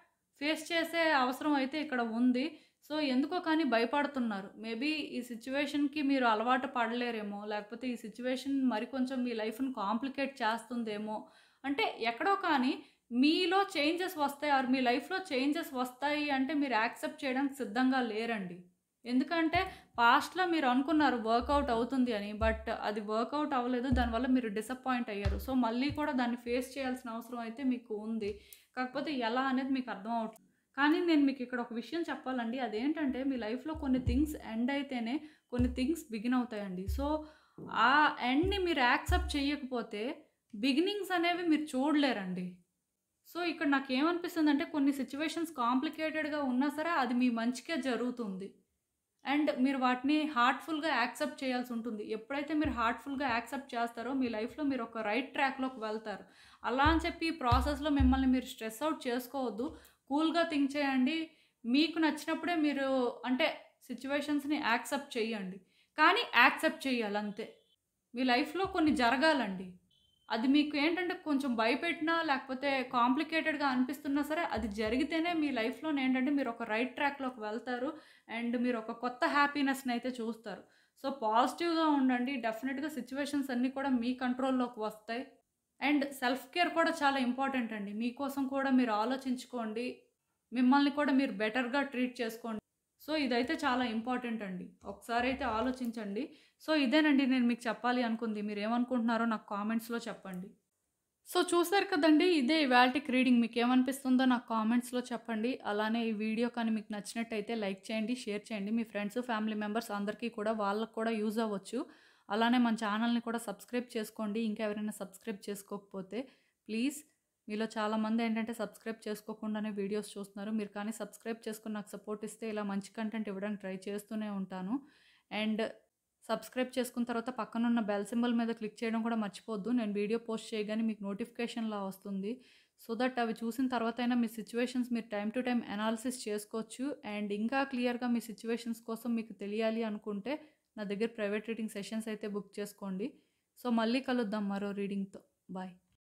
ఫేస్ చేసే అవసరం అయితే ఇక్కడ ఉంది. సో, ఎందుకో కానీ భయపడుతున్నారు. మేబీ ఈ సిట్యుయేషన్‌కి మీరు అలవాటు పడలేరేమో, లేకపోతే ఈ సిట్యుయేషన్ మరికొంచెం మీ లైఫ్‌ని కాంప్లికేట్ చేస్తుందేమో. అంటే ఎక్కడో కానీ మీలో చేంజెస్ వస్తాయి ఆర్ మీ లైఫ్‌లో చేంజెస్ వస్తాయి అంటే మీరు యాక్సెప్ట్ చేయడానికి సిద్ధంగా లేరండి. ఎందుకంటే పాస్ట్‌లో మీరు అనుకున్నారు వర్కౌట్ అవుతుంది అని. బట్ అది వర్కౌట్ అవ్వలేదు. దానివల్ల మీరు డిసప్పాయింట్ అయ్యారు. సో, మళ్ళీ కూడా దాన్ని ఫేస్ చేయాల్సిన అవసరం అయితే మీకు ఉంది. కాకపోతే ఎలా అనేది మీకు అర్థం అవ్వట్లేదు. కానీ నేను మీకు ఇక్కడ ఒక విషయం చెప్పాలండి. అదేంటంటే మీ లైఫ్‌లో కొన్ని థింగ్స్ ఎండ్ అయితేనే కొన్ని థింగ్స్ బిగిన్ అవుతాయండి. సో, ఆ ఎండ్‌ని మీరు యాక్సెప్ట్ చేయకపోతే బిగినింగ్స్ అనేవి మీరు చూడలేరండి. సో, ఇక్కడ నాకేమనిపిస్తుందంటే కొన్ని సిట్యుయేషన్స్ కాంప్లికేటెడ్‌గా ఉన్నా సరే అది మీ మంచికే జరుగుతుంది. అండ్ మీరు వాటిని హార్ట్‌ఫుల్‌గా యాక్సెప్ట్ చేయాల్సుంటుంది. ఎప్పుడైతే మీరు హార్ట్‌ఫుల్‌గా యాక్సెప్ట్ చేస్తారో మీ లైఫ్‌లో మీరు ఒక రైట్ ట్రాక్‌లోకి వెళ్తారు. అలా అని చెప్పి ఈ ప్రాసెస్‌లో మిమ్మల్ని మీరు స్ట్రెస్ ఔట్ చేసుకోవద్దు. కూల్‌గా థింక్ చేయండి. మీకు నచ్చినప్పుడే మీరు అంటే సిట్యుయేషన్స్‌ని యాక్సెప్ట్ చేయండి. కానీ యాక్సెప్ట్ చేయాలంతే. మీ లైఫ్‌లో కొన్ని జరగాలండి. అది మీకు ఏంటంటే కొంచెం భయపెట్టినా లేకపోతే కాంప్లికేటెడ్‌గా అనిపిస్తున్నా సరే అది జరిగితేనే మీ లైఫ్‌లోనేంటంటే మీరు ఒక రైట్ ట్రాక్‌లోకి వెళ్తారు. అండ్ మీరు ఒక కొత్త హ్యాపీనెస్‌నయితే చూస్తారు. సో, పాజిటివ్‌గా ఉండండి. డెఫినిట్‌గా సిట్యుయేషన్స్ అన్నీ కూడా మీ కంట్రోల్‌లోకి వస్తాయి. అండ్ సెల్ఫ్ కేర్ కూడా చాలా ఇంపార్టెంట్ అండి. మీకోసం కూడా మీరు ఆలోచించుకోండి. మిమ్మల్ని కూడా మీరు బెటర్‌గా ట్రీట్ చేసుకోండి. సో, ఇదైతే చాలా ఇంపార్టెంట్ అండి. ఒకసారైతే ఆలోచించండి. సో, ఇదేనండి నేను మీకు చెప్పాలి అనుకుంది. మీరేమనుకుంటున్నారో నాకు కామెంట్స్‌లో చెప్పండి. సో, చూసారు కదండీ! ఇదే ఇవాల్టికి రీడింగ్. మీకేమనిపిస్తుందో నాకు కామెంట్స్‌లో చెప్పండి. అలానే ఈ వీడియో కానీ మీకు నచ్చినట్టయితే లైక్ చేయండి, షేర్ చేయండి. మీ ఫ్రెండ్స్, ఫ్యామిలీ మెంబర్స్ అందరికీ కూడా వాళ్ళకి కూడా యూజ్ అవ్వచ్చు. అలానే మన ఛానల్‌ని కూడా సబ్స్క్రైబ్ చేసుకోండి. ఇంకా ఎవరైనా సబ్స్క్రైబ్ చేసుకోకపోతే ప్లీజ్. మీలో చాలామంది ఏంటంటే సబ్స్క్రైబ్ చేసుకోకుండానే వీడియోస్ చూస్తున్నారు. మీరు కానీ సబ్స్క్రైబ్ చేసుకొని నాకు సపోర్ట్ ఇస్తే ఇలా మంచి కంటెంట్ ఇవ్వడానికి ట్రై చేస్తూనే ఉంటాను. అండ్ సబ్స్క్రైబ్ చేసుకున్న తర్వాత పక్కనున్న బెల్ సింబల్ మీద క్లిక్ చేయడం కూడా మర్చిపోవద్దు. నేను వీడియో పోస్ట్ చేయగానే మీకు నోటిఫికేషన్‌లా వస్తుంది. సో దట్ అవి చూసిన తర్వాతైనా మీ సిట్యుయేషన్స్ మీరు టైమ్ టు టైమ్ అనాలిసిస్ చేసుకోవచ్చు. అండ్ ఇంకా క్లియర్‌గా మీ సిట్యుయేషన్స్ కోసం మీకు తెలియాలి అనుకుంటే నా దగ్గర ప్రైవేట్ రీడింగ్ సెషన్స్ అయితే బుక్ చేసుకోండి. సో మళ్ళీ కలుద్దాం మరో రీడింగ్‌తో. బాయ్.